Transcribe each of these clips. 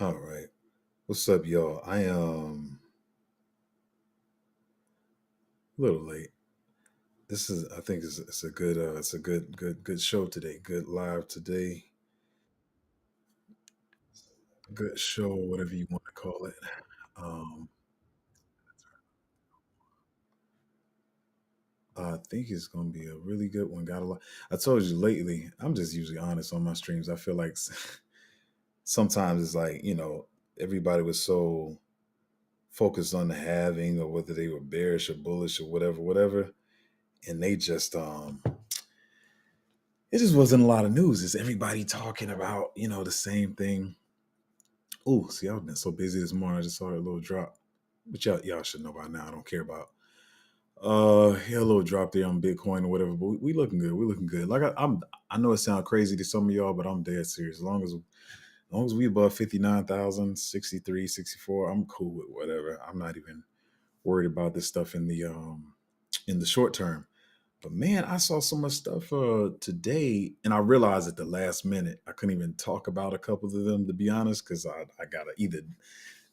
All right. What's up, y'all? I am a little late. I think it's a good show today. Good live today. Good show, whatever you want to call it. Um, I think it's gonna be a really good one. Got a lot. I told you lately. I'm just usually honest on my streams. I feel like sometimes it's like everybody was so focused on the halving or whether they were bearish or bullish or whatever, and they just it just wasn't a lot of news. It's everybody talking about, the same thing. Oh, see, I've been so busy this morning. I just saw a little drop. But y'all should know by now. I don't care about yeah, a little drop there on Bitcoin or whatever. But we looking good. We looking good. Like I know it sounds crazy to some of y'all, but I'm dead serious. As long as we above 59,000, 63, 64, I'm cool with whatever. I'm not even worried about this stuff in the short term. But man, I saw so much stuff today, and I realized at the last minute I couldn't even talk about a couple of them, to be honest, because I gotta either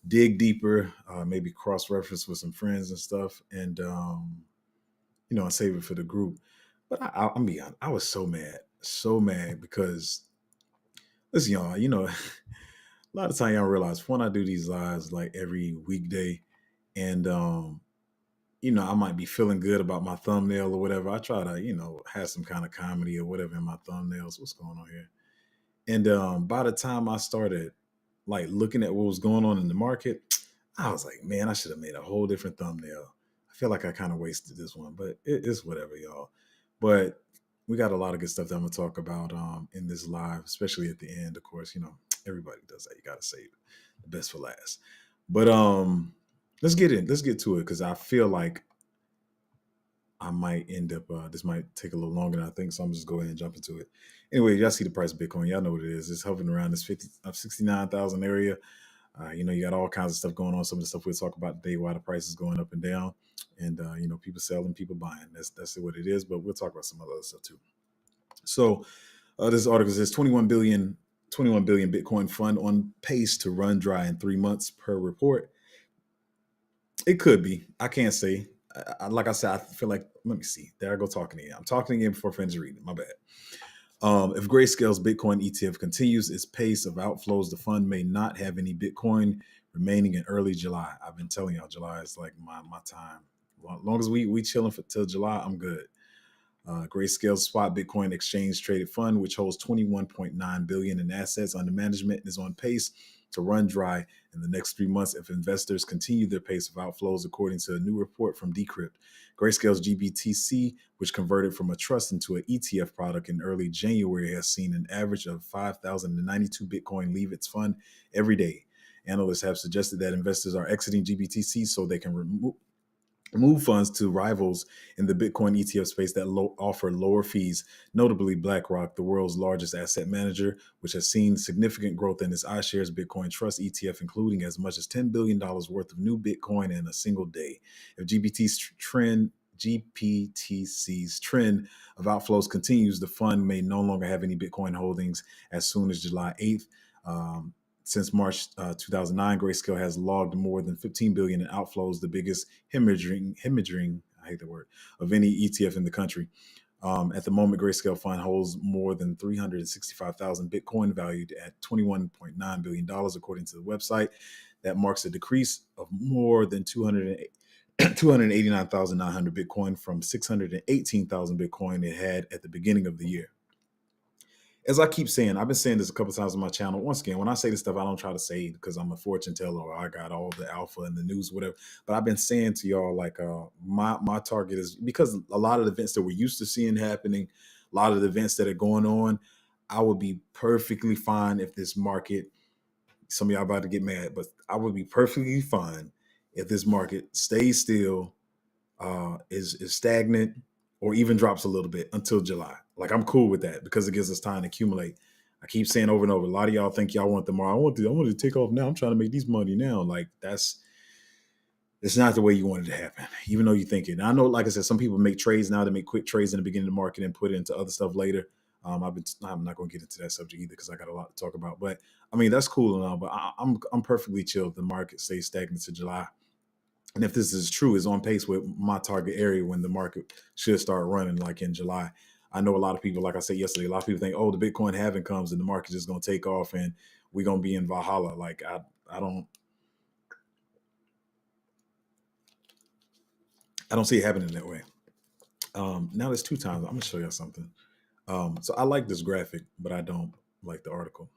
dig deeper, maybe cross reference with some friends and stuff, and and save it for the group. But I'm be honest, I was so mad because listen, y'all, a lot of time y'all realize when I do these lives like every weekday, and I might be feeling good about my thumbnail or whatever. I try to, have some kind of comedy or whatever in my thumbnails. What's going on here? And by the time I started like looking at what was going on in the market, I was like, man, I should have made a whole different thumbnail. I feel like I kind of wasted this one, but it's whatever, y'all. But we got a lot of good stuff that I'm gonna talk about in this live, especially at the end. Of course, everybody does that. You gotta save the best for last. But let's get in. Let's get to it because I feel like I might end up. This might take a little longer than I think, so I'm just go ahead and jump into it. Anyway, y'all see the price of Bitcoin. Y'all know what it is. It's hovering around this 69,000 area. You got all kinds of stuff going on. Some of the stuff we'll talk about today, why the price is going up and down, and people selling, people buying. That's what it is. But we'll talk about some other stuff too. So this article says 21 billion Bitcoin fund on pace to run dry in 3 months per report. It could be. I can't say. Like I said, I feel like, let me see. There I go talking again. I'm talking again before I finish reading. My bad. If Grayscale's Bitcoin ETF continues its pace of outflows, the fund may not have any Bitcoin remaining in early July. I've been telling y'all, July is like my time. As long as we chilling till July, I'm good. Grayscale's spot Bitcoin exchange traded fund, which holds 21.9 billion in assets under management, is on pace to run dry in the next 3 months if investors continue their pace of outflows, according to a new report from Decrypt. Grayscale's GBTC, which converted from a trust into an ETF product in early January, has seen an average of 5,092 Bitcoin leave its fund every day. Analysts have suggested that investors are exiting GBTC so they can move funds to rivals in the Bitcoin ETF space that offer lower fees, notably BlackRock, the world's largest asset manager, which has seen significant growth in its iShares Bitcoin Trust ETF, including as much as $10 billion worth of new Bitcoin in a single day. If GPTC's trend of outflows continues, the fund may no longer have any Bitcoin holdings as soon as July 8th. Since March 2009, Grayscale has logged more than 15 billion in outflows, the biggest hemorrhaging, I hate the word, of any ETF in the country. At the moment, Grayscale Fund holds more than 365,000 Bitcoin, valued at $21.9 billion, according to the website. That marks a decrease of more than 289,900 Bitcoin from 618,000 Bitcoin it had at the beginning of the year. As I keep saying, I've been saying this a couple times on my channel. Once again, when I say this stuff, I don't try to say it because I'm a fortune teller or I got all the alpha in the news, whatever. But I've been saying to y'all, like, my target is because a lot of the events that we're used to seeing happening, a lot of the events that are going on, I would be perfectly fine if this market, some of y'all about to get mad, but I would be perfectly fine if this market stays still, is stagnant, or even drops a little bit until July. Like, I'm cool with that because it gives us time to accumulate. I keep saying over and over, a lot of y'all think y'all want tomorrow. I want to take off now. I'm trying to make these money now. Like, it's not the way you want it to happen, even though you think it. And I know, like I said, some people make trades now to make quick trades in the beginning of the market and put it into other stuff later. I'm not going to get into that subject either because I got a lot to talk about. But I mean, that's cool and all. But I'm perfectly chill if the market stays stagnant to July. And if this is true, it's on pace with my target area when the market should start running, like in July. I know a lot of people, like I said yesterday, a lot of people think, oh, the Bitcoin halving comes and the market is going to take off and we're going to be in Valhalla. Like I don't see it happening that way. Now there's two times. I'm gonna show y'all something. So I like this graphic, but I don't like the article.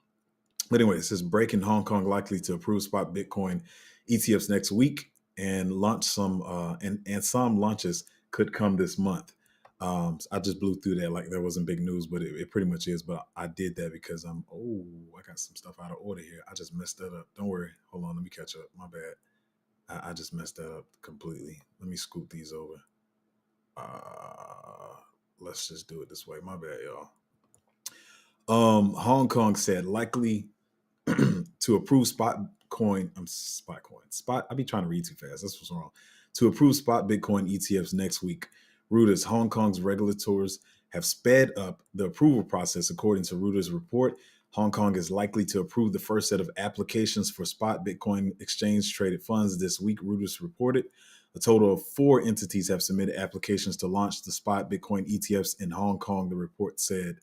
But anyway, it says breaking Hong Kong likely to approve spot Bitcoin ETFs next week and launch some and some launches could come this month. So I just blew through that like that wasn't big news, but it pretty much is. But I did that because I got some stuff out of order here. I just messed that up. Don't worry. Hold on, let me catch up. My bad. I just messed that up completely. Let me scoop these over. Uh, let's just do it this way. My bad, y'all. Hong Kong said likely to approve spot coin. Spot coin. Spot. I be trying to read too fast. That's what's wrong. To approve spot Bitcoin ETFs next week. Reuters. Hong Kong's regulators have sped up the approval process, according to Reuters report. Hong Kong is likely to approve the first set of applications for spot Bitcoin exchange traded funds this week, Reuters reported. A total of 4 entities have submitted applications to launch the spot Bitcoin ETFs in Hong Kong, the report said.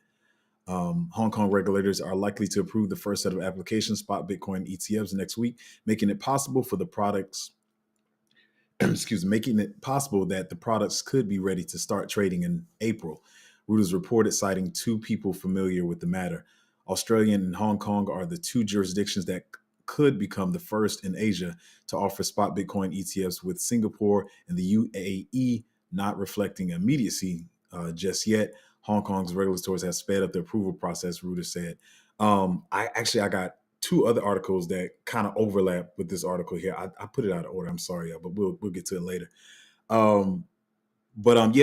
Hong Kong regulators are likely to approve the first set of applications, spot Bitcoin ETFs, next week, making it possible for the products, making it possible that the products could be ready to start trading in April. Reuters reported, citing 2 people familiar with the matter. Australia and Hong Kong are the 2 jurisdictions that could become the first in Asia to offer spot Bitcoin ETFs, with Singapore and the UAE not reflecting immediacy just yet. Hong Kong's regulators have sped up the approval process, Reuters said. I got 2 other articles that kind of overlap with this article here. I put it out of order. I'm sorry, but we'll get to it later. Yeah,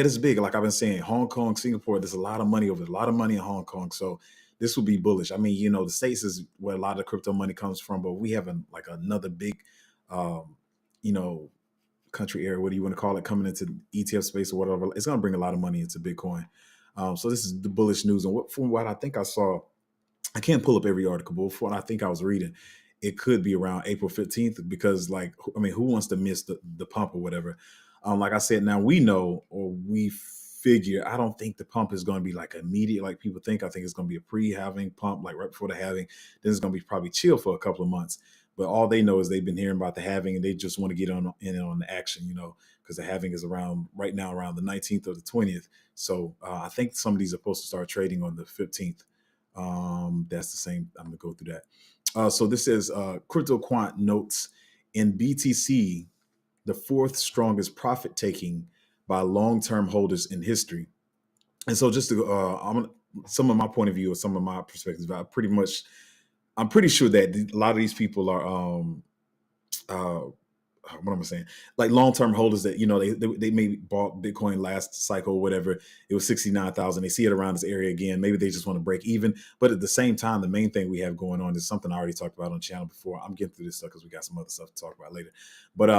this is big. Like I've been saying, Hong Kong, Singapore, there's a lot of money over there, a lot of money in Hong Kong. So this will be bullish. I mean, the States is where a lot of crypto money comes from, but we have another big, you know, country area, what do you want to call it, coming into the ETF space or whatever. It's going to bring a lot of money into Bitcoin. So this is the bullish news. And from what I think I saw, I can't pull up every article, but from what I think I was reading, it could be around April 15th because, who wants to miss the pump or whatever? Like I said, now we know or we figure, I don't think the pump is going to be like immediate like people think. I think it's going to be a pre-halving pump, like right before the halving. Then it's going to be probably chill for a couple of months. But all they know is they've been hearing about the halving and they just want to get on the action, because the halving is right now around the 19th or the 20th. So I think some of these are supposed to start trading on the 15th. That's the same. I'm gonna go through that. So this is Crypto Quant notes in BTC, the 4th strongest profit taking by long-term holders in history. And so just to some of my point of view or some of my perspectives, I'm pretty sure that a lot of these people are what am I saying? Like long-term holders that, they maybe bought Bitcoin last cycle or whatever. It was 69,000. They see it around this area again. Maybe they just want to break even. But at the same time, the main thing we have going on is something I already talked about on the channel before. I'm getting through this stuff because we got some other stuff to talk about later. But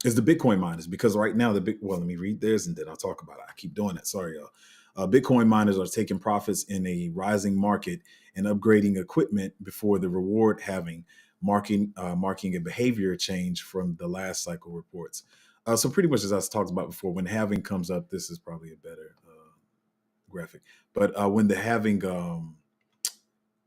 is the Bitcoin miners, because right now let me read this and then I'll talk about it. I keep doing that. Sorry, y'all. Bitcoin miners are taking profits in a rising market and upgrading equipment before the reward halving, marking a behavior change from the last cycle reports. So pretty much as I talked about before, when halving comes up, this is probably a better graphic. But when the halving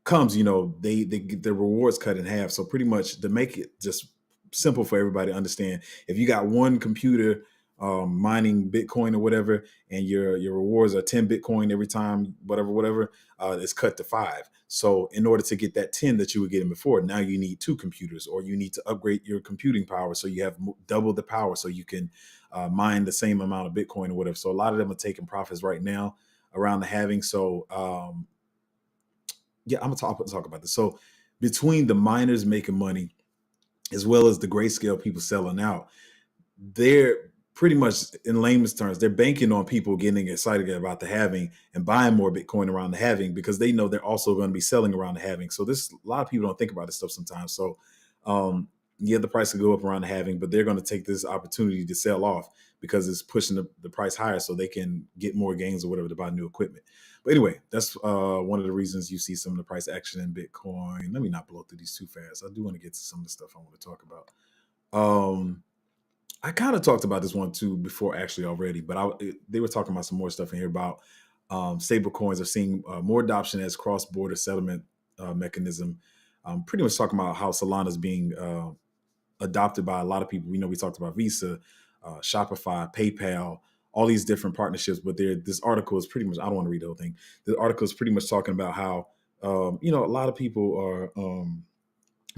comes, they get their rewards cut in half. So pretty much to make it just simple for everybody to understand, if you got one computer mining Bitcoin or whatever, and your rewards are 10 Bitcoin every time, whatever, it's cut to 5. So in order to get that 10 that you were getting before, now you need 2 computers, or you need to upgrade your computing power so you have double the power so you can mine the same amount of Bitcoin or whatever. So a lot of them are taking profits right now around the halving. So yeah, I'm gonna talk about this. So between the miners making money as well as the Grayscale people selling out, they're pretty much, in layman's terms, they're banking on people getting excited about the halving and buying more Bitcoin around the halving because they know they're also going to be selling around the halving. So a lot of people don't think about this stuff sometimes. So yeah, the price could go up around the halving, but they're going to take this opportunity to sell off because it's pushing the price higher so they can get more gains or whatever to buy new equipment. But anyway, that's one of the reasons you see some of the price action in Bitcoin. Let me not blow through these too fast. I do want to get to some of the stuff I want to talk about. I kind of talked about this one too before actually already, but they were talking about some more stuff in here about stable coins are seeing more adoption as cross-border settlement mechanism. Pretty much talking about how Solana is being adopted by a lot of people. We talked about Visa, Shopify, PayPal, all these different partnerships. But this article is pretty much, I don't want to read the whole thing. The article is pretty much talking about how, a lot of people are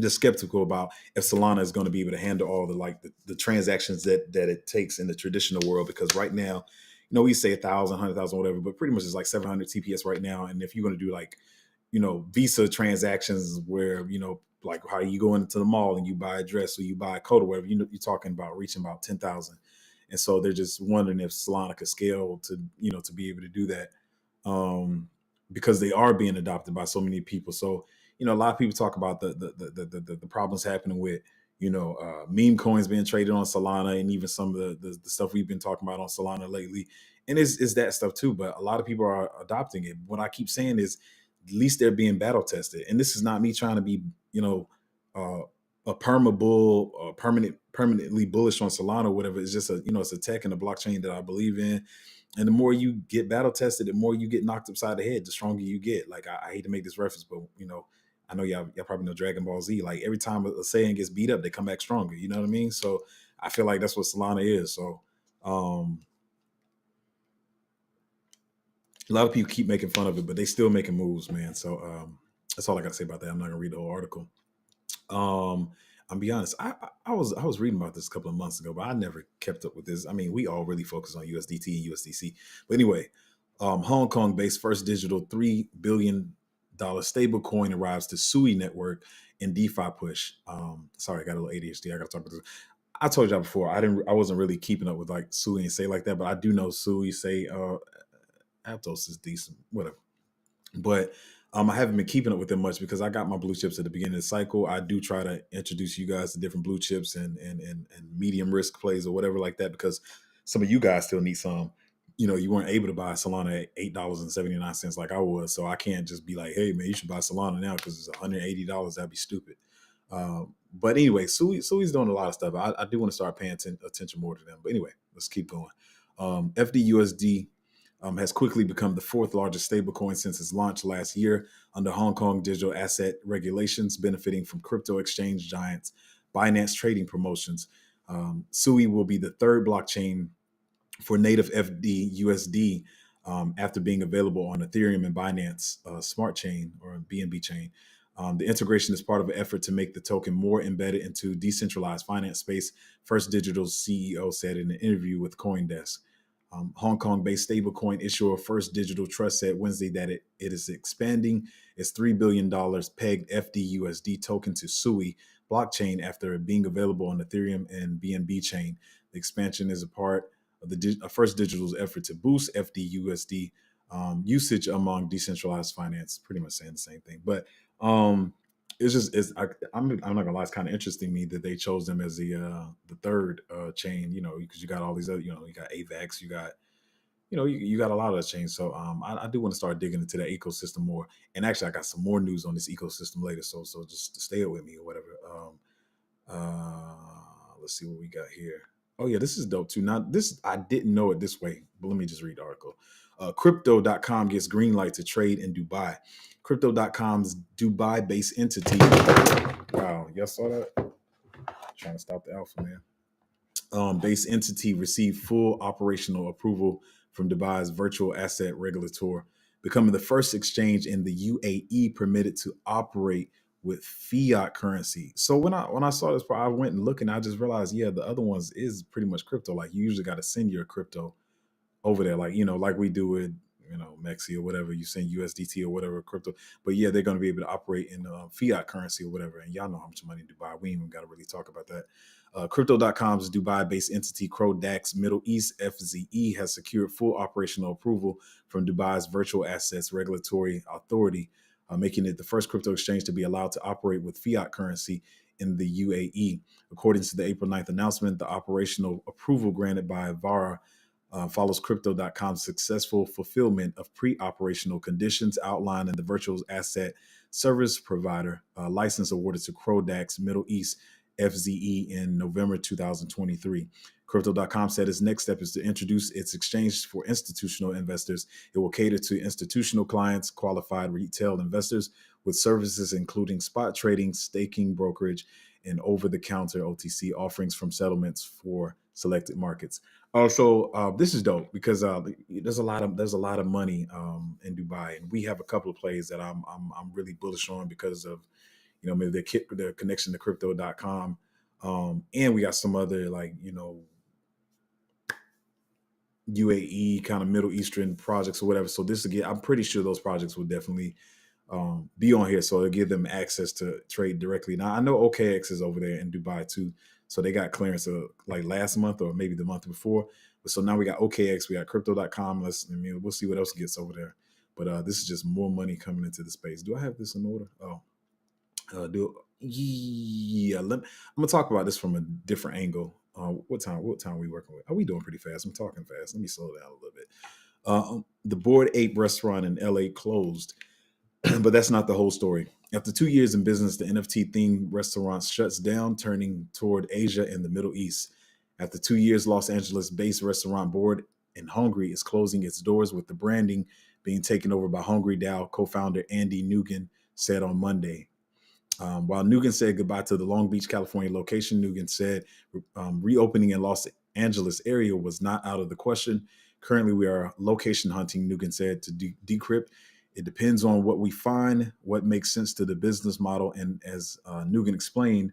just skeptical about if Solana is going to be able to handle all the transactions that it takes in the traditional world. Because right now, we say 1,000, 100,000, whatever, but pretty much it's like 700 TPS right now. And if you're going to do Visa transactions where, like how you go into the mall and you buy a dress or you buy a coat or whatever, you're talking about reaching about 10,000. And so they're just wondering if Solana could scale to be able to do that, because they are being adopted by so many people. So, a lot of people talk about the problems happening with, meme coins being traded on Solana, and even some of the stuff we've been talking about on Solana lately. And it's that stuff too, but a lot of people are adopting it. What I keep saying is, at least they're being battle tested. And this is not me trying to be, a perma bull or permanently bullish on Solana or whatever. It's just it's a tech and a blockchain that I believe in. And the more you get battle tested, the more you get knocked upside the head, the stronger you get. Like I hate to make this reference, but I know y'all probably know Dragon Ball Z. Like every time a Saiyan gets beat up, they come back stronger. You know what I mean? So I feel like that's what Solana is. So a lot of people keep making fun of it, but they still making moves, man. So that's all I got to say about that. I'm not gonna read the whole article. I'll be honest. I was reading about this a couple of months ago, but I never kept up with this. I mean, we all really focus on USDT and USDC. But anyway, Hong Kong-based first digital $3 billion stablecoin arrives to Sui network in DeFi push. Sorry, I got a little ADHD. I got to talk about this. I told y'all before, I wasn't really keeping up with like Sui and Say like that, but I do know Sui, Say, Aptos is decent, whatever. But I haven't been keeping up with them much because I got my blue chips at the beginning of the cycle. I do try to introduce you guys to different blue chips and medium risk plays or whatever like that, because some of you guys still need some. You weren't able to buy Solana at $8.79 like I was. So I can't just be like, hey, man, you should buy Solana now because it's $180. That'd be stupid. But anyway, Sui's doing a lot of stuff. I do want to start paying attention more to them. But anyway, let's keep going. FDUSD has quickly become the fourth largest stablecoin since its launch last year under Hong Kong digital asset regulations, benefiting from crypto exchange giants Binance trading promotions. Sui will be the third blockchain for native FDUSD after being available on Ethereum and Binance Smart Chain or BNB chain. The integration is part of an effort to make the token more embedded into decentralized finance space, First Digital's CEO said in an interview with CoinDesk. Hong Kong-based stablecoin issuer First Digital Trust said Wednesday that it is expanding its $3 billion pegged FDUSD token to Sui blockchain after being available on Ethereum and BNB chain. The expansion is a part of the First Digital's effort to boost FDUSD usage among decentralized finance. Pretty much saying the same thing, but I'm not gonna lie, it's kind of interesting to me that they chose them as the third chain, because you got all these other, you got AVAX, you got you got a lot of the chains. So I do want to start digging into that ecosystem more. And actually, I got some more news on this ecosystem later, so just stay with me or whatever. Let's see what we got here. Oh yeah, this is dope too. Now this, I didn't know it this way, but let me just read the article. Crypto.com gets green light to trade in Dubai. Crypto.com's Dubai-based entity. Wow, y'all saw that? Trying to stop the alpha, man. Based entity received full operational approval from Dubai's virtual asset regulator, becoming the first exchange in the UAE permitted to operate with fiat currency. So when I saw this, I went and looked and I just realized, yeah, the other ones is pretty much crypto. Like you usually got to send your crypto over there, like like we do with Mexi or whatever. You send USDT or whatever crypto, but yeah, they're going to be able to operate in fiat currency or whatever. And y'all know how much money in Dubai. We ain't even got to really talk about that. Crypto.com's Dubai-based entity CroDAX Middle East FZE has secured full operational approval from Dubai's Virtual Assets Regulatory Authority, making it the first crypto exchange to be allowed to operate with fiat currency in the UAE. According to the April 9th announcement, the operational approval granted by Vara follows Crypto.com's successful fulfillment of pre-operational conditions outlined in the virtual asset service provider license awarded to Crodax Middle East FZE in November 2023. Crypto.com said its next step is to introduce its exchange for institutional investors. It will cater to institutional clients, qualified retail investors with services including spot trading, staking, brokerage, and over-the-counter OTC offerings from settlements for selected markets. Also, this is dope because there's a lot of money in Dubai, and we have a couple of plays that I'm really bullish on because of maybe their connection to Crypto.com, and we got some other UAE kind of Middle Eastern projects or whatever. So this again, I'm pretty sure those projects will definitely be on here, so it'll give them access to trade directly. Now I know OKX is over there in Dubai too, so they got clearance like last month or maybe the month before. But so now we got OKX, we got Crypto.com. We'll see what else gets over there. But this is just more money coming into the space. Do I have this in order? I'm gonna talk about this from a different angle. What time are we working with? Are we doing pretty fast? I'm talking fast. Let me slow down a little bit. The Bored Ape restaurant in LA closed. But that's not the whole story. After 2 years in business, the NFT themed restaurant shuts down, turning toward Asia and the Middle East. After 2 years, Los Angeles based restaurant Bored and Hungry is closing its doors, with the branding being taken over by Hungry DAO co founder Andy Nguyen said on Monday. While Nguyen said goodbye to the Long Beach, California location, Nguyen said reopening in Los Angeles area was not out of the question. Currently, we are location hunting, Nguyen said to Decrypt. It depends on what we find, what makes sense to the business model. And as Nguyen explained,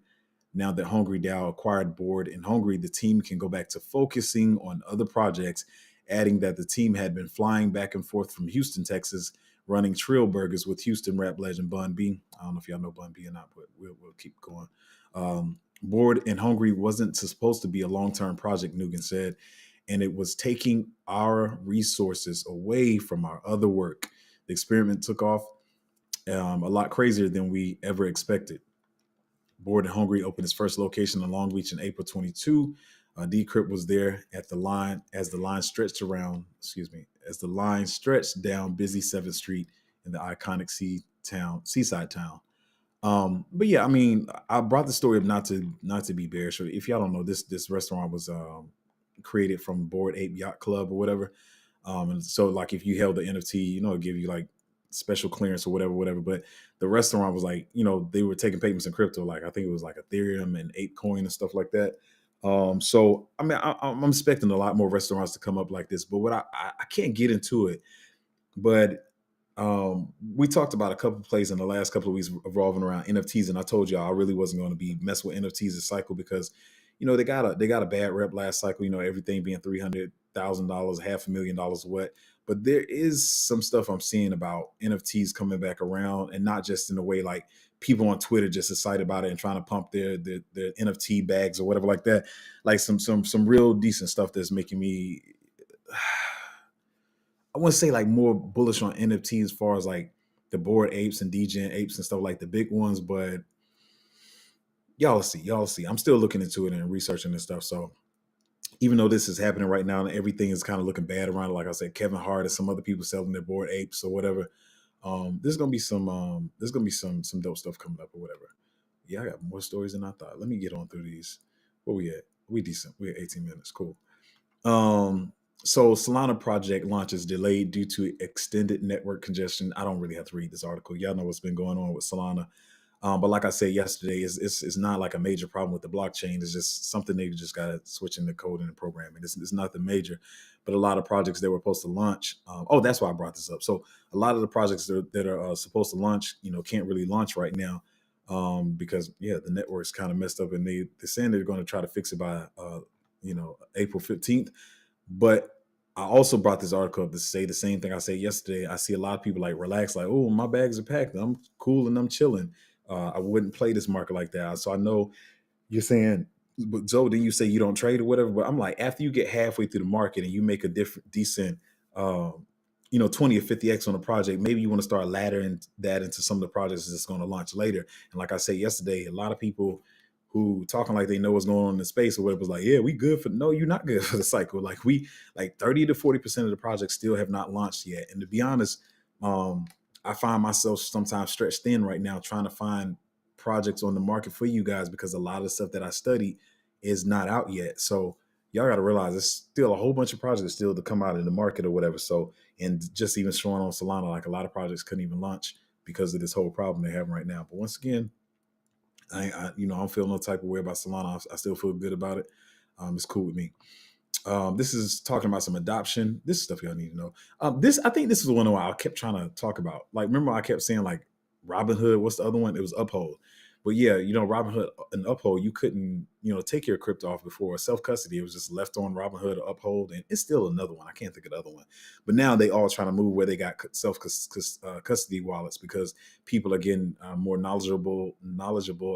now that Hungry DAO acquired Bored and Hungry, the team can go back to focusing on other projects, adding that the team had been flying back and forth from Houston, Texas, running Trill Burgers with Houston rap legend Bun B. I don't know if y'all know Bun B or not, but we'll keep going. Bored and Hungry wasn't supposed to be a long-term project, Nguyen said, and it was taking our resources away from our other work. The experiment took off a lot crazier than we ever expected. Bored and Hungry opened its first location in Long Beach in April 22. Decrypt was there at the line as the line stretched around. As the line stretched down busy 7th Street in the iconic seaside town. But yeah, I mean, I brought the story up not to be bearish. If y'all don't know, this restaurant was created from Bored Ape Yacht Club or whatever. And so like if you held the NFT, it'll give you like special clearance or whatever. But the restaurant was like, they were taking payments in crypto. Like I think it was like Ethereum and ApeCoin and stuff like that. So I mean, I'm expecting a lot more restaurants to come up like this. But what I can't get into it, but we talked about a couple of plays in the last couple of weeks revolving around NFTs, and I told y'all I really wasn't going to be mess with NFTs this cycle because they got a bad rep last cycle. Everything being $300,000, $500,000, what. But there is some stuff I'm seeing about NFTs coming back around, and not just in a way like people on Twitter just excited about it and trying to pump their NFT bags or whatever like that. Like some real decent stuff that's making me I want to say like more bullish on NFT as far as like the Bored Apes and DGen Apes and stuff like the big ones, but y'all see. I'm still looking into it and researching this stuff. So even though this is happening right now and everything is kind of looking bad around it, like I said, Kevin Hart and some other people selling their Bored Apes or whatever. There's gonna be some dope stuff coming up or whatever. Yeah, I got more stories than I thought. Let me get on through these. Where we at? We decent. We at 18 minutes. Cool. So Solana project launches delayed due to extended network congestion. I don't really have to read this article. Y'all know what's been going on with Solana. But like I said yesterday, it's not like a major problem with the blockchain. It's just something they just got to switch in the code and the programming. It's nothing major, but a lot of projects that were supposed to launch. That's why I brought this up. So a lot of the projects that are supposed to launch, can't really launch right now because the network's kind of messed up, and they're saying they're going to try to fix it by April 15th. But I also brought this article up to say the same thing I said yesterday. I see a lot of people like relax, like, oh, my bags are packed. I'm cool and I'm chilling. I wouldn't play this market like that. So I know you're saying, but Joe, then you say you don't trade or whatever. But I'm like, after you get halfway through the market and you make a decent, 20 or 50x on a project, maybe you want to start laddering that into some of the projects that's going to launch later. And like I said yesterday, a lot of people who talking like they know what's going on in the space or whatever was like, yeah, we good for, no, you're not good for the cycle. Like we, like 30 to 40% of the projects still have not launched yet. And to be honest, um, I find myself sometimes stretched thin right now trying to find projects on the market for you guys because a lot of the stuff that I study is not out yet. So y'all got to realize there's still a whole bunch of projects still to come out in the market or whatever. So, and just even showing on Solana, like a lot of projects couldn't even launch because of this whole problem they're having right now. But once again, I don't feel no type of way about Solana. I still feel good about it. It's cool with me. This is talking about some adoption. This is stuff y'all need to know. I think this is the one I kept trying to talk about. Like, remember I kept saying like Robinhood. What's the other one? It was Uphold. But yeah, Robinhood and Uphold, you couldn't, take your crypto off before self custody. It was just left on Robinhood or Uphold, and it's still another one. I can't think of the other one. But now they all trying to move where they got self custody wallets because people are getting more knowledgeable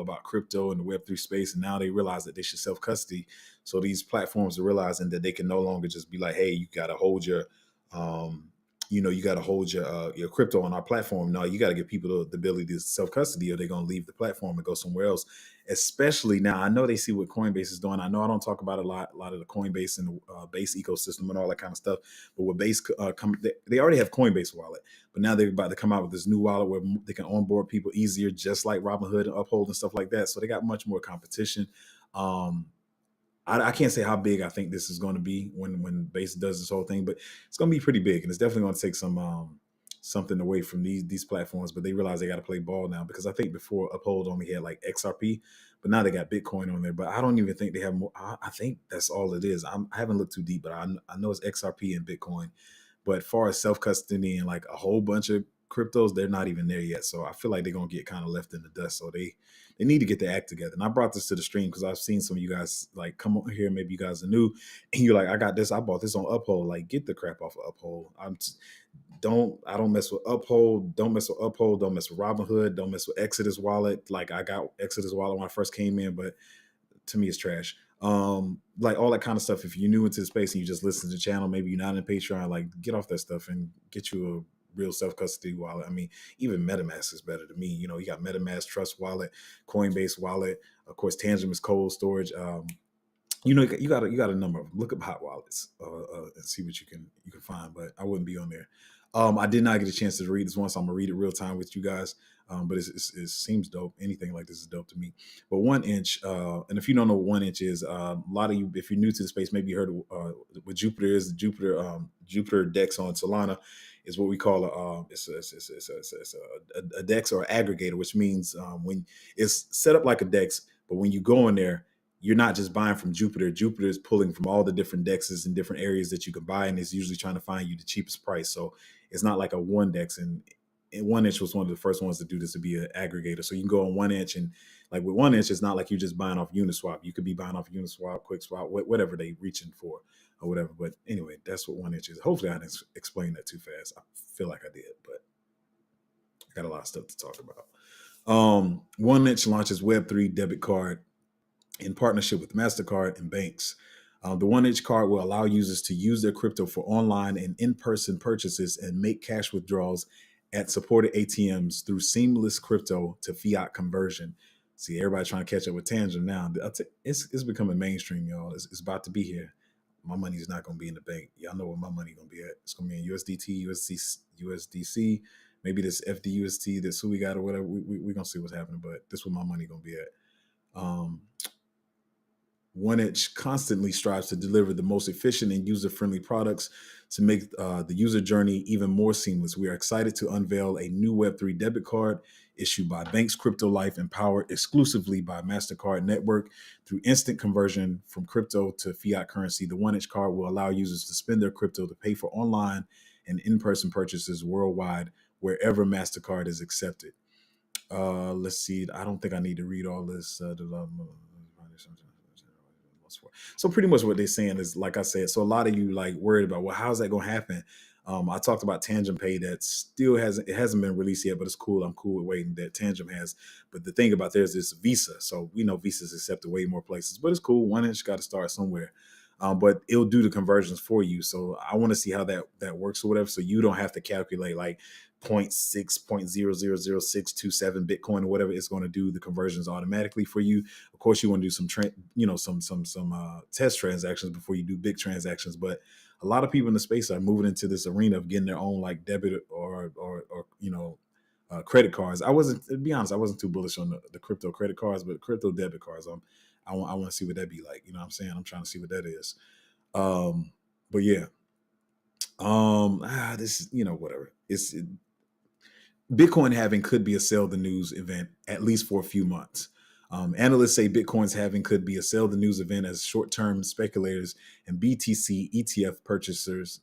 about crypto and the Web3 space, and now they realize that they should self custody. So these platforms are realizing that they can no longer just be like, hey, you got to hold your you got to hold your crypto on our platform. No, you got to give people the ability to self custody, or they're gonna leave the platform and go somewhere else. Especially now, I know they see what Coinbase is doing. I know I don't talk about a lot of the Coinbase and the Base ecosystem and all that kind of stuff. But with Base, they already have Coinbase wallet, but now they're about to come out with this new wallet where they can onboard people easier, just like Robinhood and Uphold and stuff like that. So they got much more competition. I can't say how big I think this is going to be when Base does this whole thing, but it's going to be pretty big, and it's definitely going to take some something away from these platforms. But they realize they got to play ball now, because I think before Uphold only had like XRP, but now they got Bitcoin on there. But I don't even think they have more. I think that's all it is. I haven't looked too deep, but I know it's XRP and Bitcoin. But as far as self custody and like a whole bunch of cryptos, they're not even there yet. So I feel like they're gonna get kind of left in the dust. So they need to get their act together. And I brought this to the stream because I've seen some of you guys like come on here. Maybe you guys are new, and you're like, I got this. I bought this on Uphold. Like, get the crap off of Uphold. I don't mess with Uphold. Don't mess with Uphold. Don't mess with Robinhood. Don't mess with Exodus Wallet. Like, I got Exodus Wallet when I first came in, but to me it's trash. Like all that kind of stuff. If you're new into the space and you just listen to the channel, maybe you're not in Patreon, like get off that stuff and get you a real self-custody wallet. I mean, even MetaMask is better to me. You got MetaMask Trust Wallet, Coinbase Wallet, of course, Tangent is cold storage. You got a number of them. Look up hot wallets and see what you can find, but I wouldn't be on there. I did not get a chance to read this one, so I'm gonna read it real time with you guys. But it seems dope. Anything like this is dope to me. But 1inch, and if you don't know what 1inch is, a lot of you, if you're new to the space, maybe you heard of, what Jupiter is. Jupiter Dex on Solana is what we call a DEX or aggregator, which means when it's set up like a DEX, but when you go in there, you're not just buying from Jupiter. Jupiter is pulling from all the different dexes and different areas that you can buy, and it's usually trying to find you the cheapest price. So it's not like a one dex. And 1inch was one of the first ones to do this, to be an aggregator. So you can go on 1inch, and like with 1inch, it's not like you're just buying off Uniswap. You could be buying off Uniswap, QuickSwap, whatever they reaching for or whatever. But anyway, that's what 1inch is. Hopefully I didn't explain that too fast. I feel like I did, but I got a lot of stuff to talk about. 1inch launches Web3 debit card in partnership with MasterCard and banks. The 1inch card will allow users to use their crypto for online and in-person purchases and make cash withdrawals at supported ATMs through seamless crypto to fiat conversion. See, everybody trying to catch up with Tangent now. It's becoming mainstream, y'all. It's about to be here. My money's not going to be in the bank. Y'all know where my money going to be at. It's going to be in USDT, USDC, maybe this FDUST, this who we got or whatever. We're going to see what's happening, but this is where my money going to be at. 1inch constantly strives to deliver the most efficient and user-friendly products to make the user journey even more seamless. We are excited to unveil a new Web3 debit card issued by Banks Crypto Life and powered exclusively by MasterCard Network. Through instant conversion from crypto to fiat currency, the 1inch card will allow users to spend their crypto to pay for online and in-person purchases worldwide, wherever MasterCard is accepted. Let's see. I don't think I need to read all this. So pretty much what they're saying is, like I said, so a lot of you like worried about, well, how's that going to happen? I talked about Tangent Pay that still hasn't been released yet, but it's cool. I'm cool with waiting that Tangent has. But the thing about theirs is Visa. So we know Visa's accepted way more places, but it's cool. 1inch got to start somewhere. But it'll do the conversions for you. So I want to see how that works or whatever. So you don't have to calculate like 0.6000627 Bitcoin or whatever, it's going to do the conversions automatically for you. Of course, you want to do some test transactions before you do big transactions. But a lot of people in the space are moving into this arena of getting their own like debit or credit cards. To be honest, I wasn't too bullish on the crypto credit cards, but crypto debit cards, I want to see what that be like. You know what I'm saying? I'm trying to see what that is. But yeah, this is, whatever. Bitcoin halving could be a sell the news event, at least for a few months. Analysts say Bitcoin's halving could be a sell the news event as short-term speculators and BTC ETF purchasers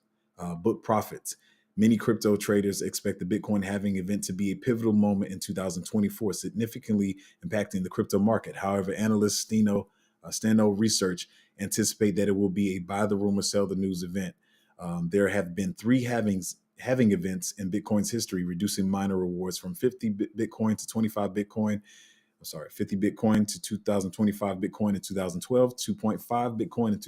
book profits. Many crypto traders expect the Bitcoin halving event to be a pivotal moment in 2024, significantly impacting the crypto market. However, analysts Stano Research anticipate that it will be a buy the rumor, sell the news event. There have been 3 halving events in Bitcoin's history, reducing miner rewards from 50 Bitcoin to 25 Bitcoin. 50 Bitcoin to 2025 Bitcoin in 2012, 2.5 Bitcoin in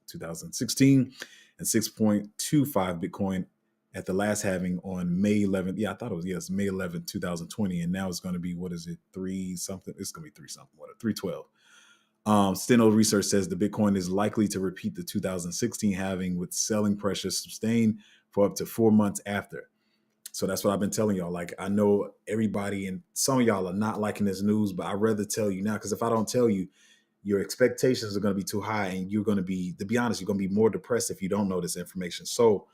2016, and 6.25 Bitcoin at the last halving on May 11th. Yeah, I thought it was, yes, May 11th, 2020. And now it's going to be, what is it, 3 something? It's going to be 3 something, what, 312. Steno Research says the Bitcoin is likely to repeat the 2016 halving with selling pressure sustained for up to 4 months after. So that's what I've been telling y'all. Like, I know everybody and some of y'all are not liking this news, but I'd rather tell you now, because if I don't tell you, your expectations are going to be too high, and you're going to be, to be honest, you're going to be more depressed if you don't know this information. So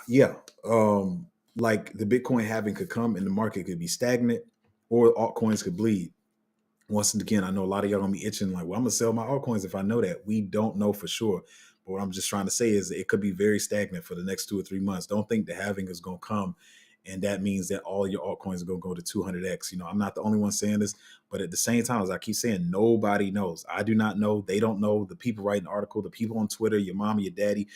yeah, like the Bitcoin halving could come and the market could be stagnant, or altcoins could bleed. Once again, I know a lot of y'all gonna be itching, like, well, I'm gonna sell my altcoins if I know that. We don't know for sure. But what I'm just trying to say is it could be very stagnant for the next 2 or 3 months. Don't think the halving is gonna come and that means that all your altcoins are gonna go to 200x. I'm not the only one saying this, but at the same time, as I keep saying, nobody knows. I do not know. They don't know. The people writing the article, the people on Twitter, your mom, your daddy,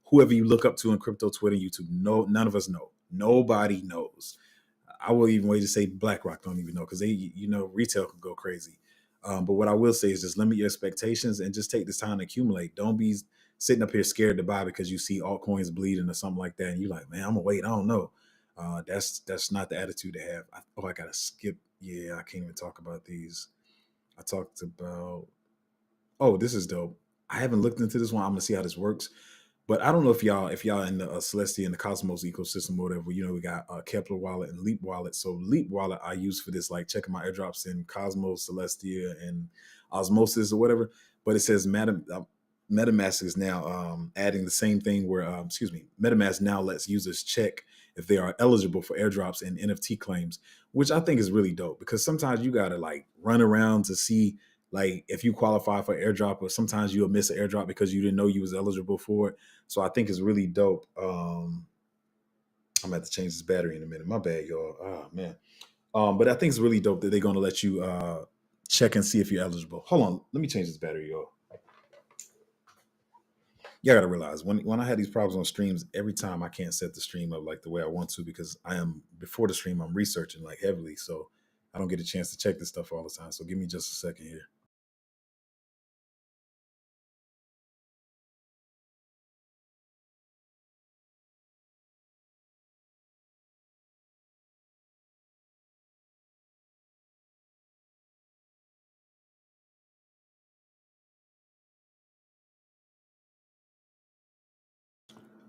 whoever you look up to in crypto, Twitter, YouTube, no, none of us know. Nobody knows. I will even wait to say BlackRock don't even know, because they, retail could go crazy. But what I will say is just limit your expectations and just take this time to accumulate. Don't be sitting up here scared to buy because you see altcoins bleeding or something like that, and you're like, man, I'm gonna wait. I don't know. That's not the attitude to have. I gotta skip. Yeah, I can't even talk about these. I talked about. Oh, this is dope. I haven't looked into this one. I'm gonna see how this works. But I don't know if y'all in the Celestia and the Cosmos ecosystem or whatever. We got Kepler Wallet and Leap Wallet. So Leap Wallet I use for this, like checking my airdrops in Cosmos, Celestia, and Osmosis or whatever. But it says MetaMask is now adding the same thing where, MetaMask now lets users check if they are eligible for airdrops and NFT claims, which I think is really dope, because sometimes you gotta like run around to see like if you qualify for airdrop, or sometimes you'll miss an airdrop because you didn't know you was eligible for it. So I think it's really dope. I'm gonna have to change this battery in a minute. My bad, y'all. Oh man. But I think it's really dope that they're gonna let you check and see if you're eligible. Hold on, let me change this battery, y'all. You gotta realize when I had these problems on streams, every time I can't set the stream up like the way I want to, because I am before the stream, I'm researching like heavily. So I don't get a chance to check this stuff all the time. So give me just a second here.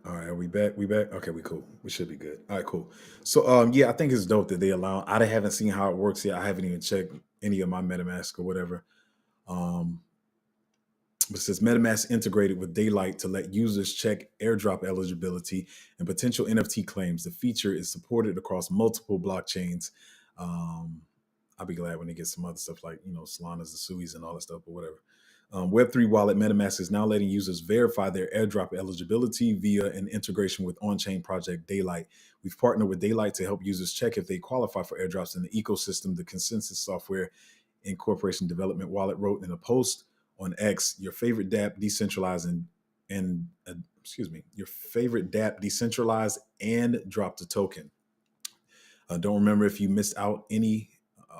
All right, are we back? We back? Okay, we cool. We should be good. All right, cool. So yeah, I think it's dope that they allow. I haven't seen how it works yet. I haven't even checked any of my MetaMask or whatever. But it says MetaMask integrated with Daylight to let users check airdrop eligibility and potential NFT claims. The feature is supported across multiple blockchains. I'll be glad when they get some other stuff like, Solanas, the Suis, and all that stuff, or whatever. Web3 wallet MetaMask is now letting users verify their airdrop eligibility via an integration with on-chain project Daylight. We've partnered with Daylight to help users check if they qualify for airdrops in the ecosystem, the Consensus Software Incorporation Development Wallet wrote in a post on X. Your favorite DApp decentralized your favorite DApp decentralized and dropped a token. Don't remember if you missed out any.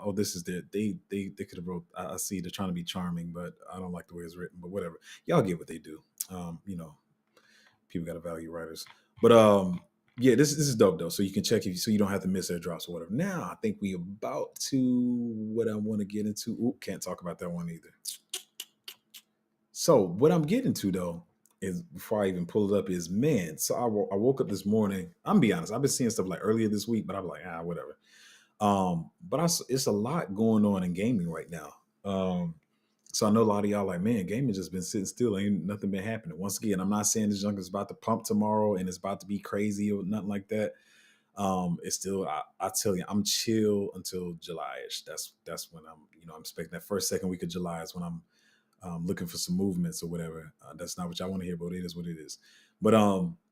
Oh, this is the they could have wrote. I see they're trying to be charming, but I don't like the way it's written. But whatever, y'all get what they do. People got to value writers. But Yeah, this is dope though. So you can check so you don't have to miss airdrops or whatever. Now I think we about to what I want to get into. Oop, can't talk about that one either. So what I'm getting to though is before I even pull it up is man. So I woke up this morning. I'm gonna be honest. I've been seeing stuff like earlier this week, but I'm like whatever. But it's a lot going on in gaming right now. So I know a lot of y'all like, man, gaming just been sitting still. Ain't nothing been happening. Once again, I'm not saying this junk is about to pump tomorrow and it's about to be crazy or nothing like that. It's still, I tell you, I'm chill until July-ish. That's when I'm expecting that first, second week of July is when I'm looking for some movements or whatever. That's not what y'all want to hear, but it is what it is. But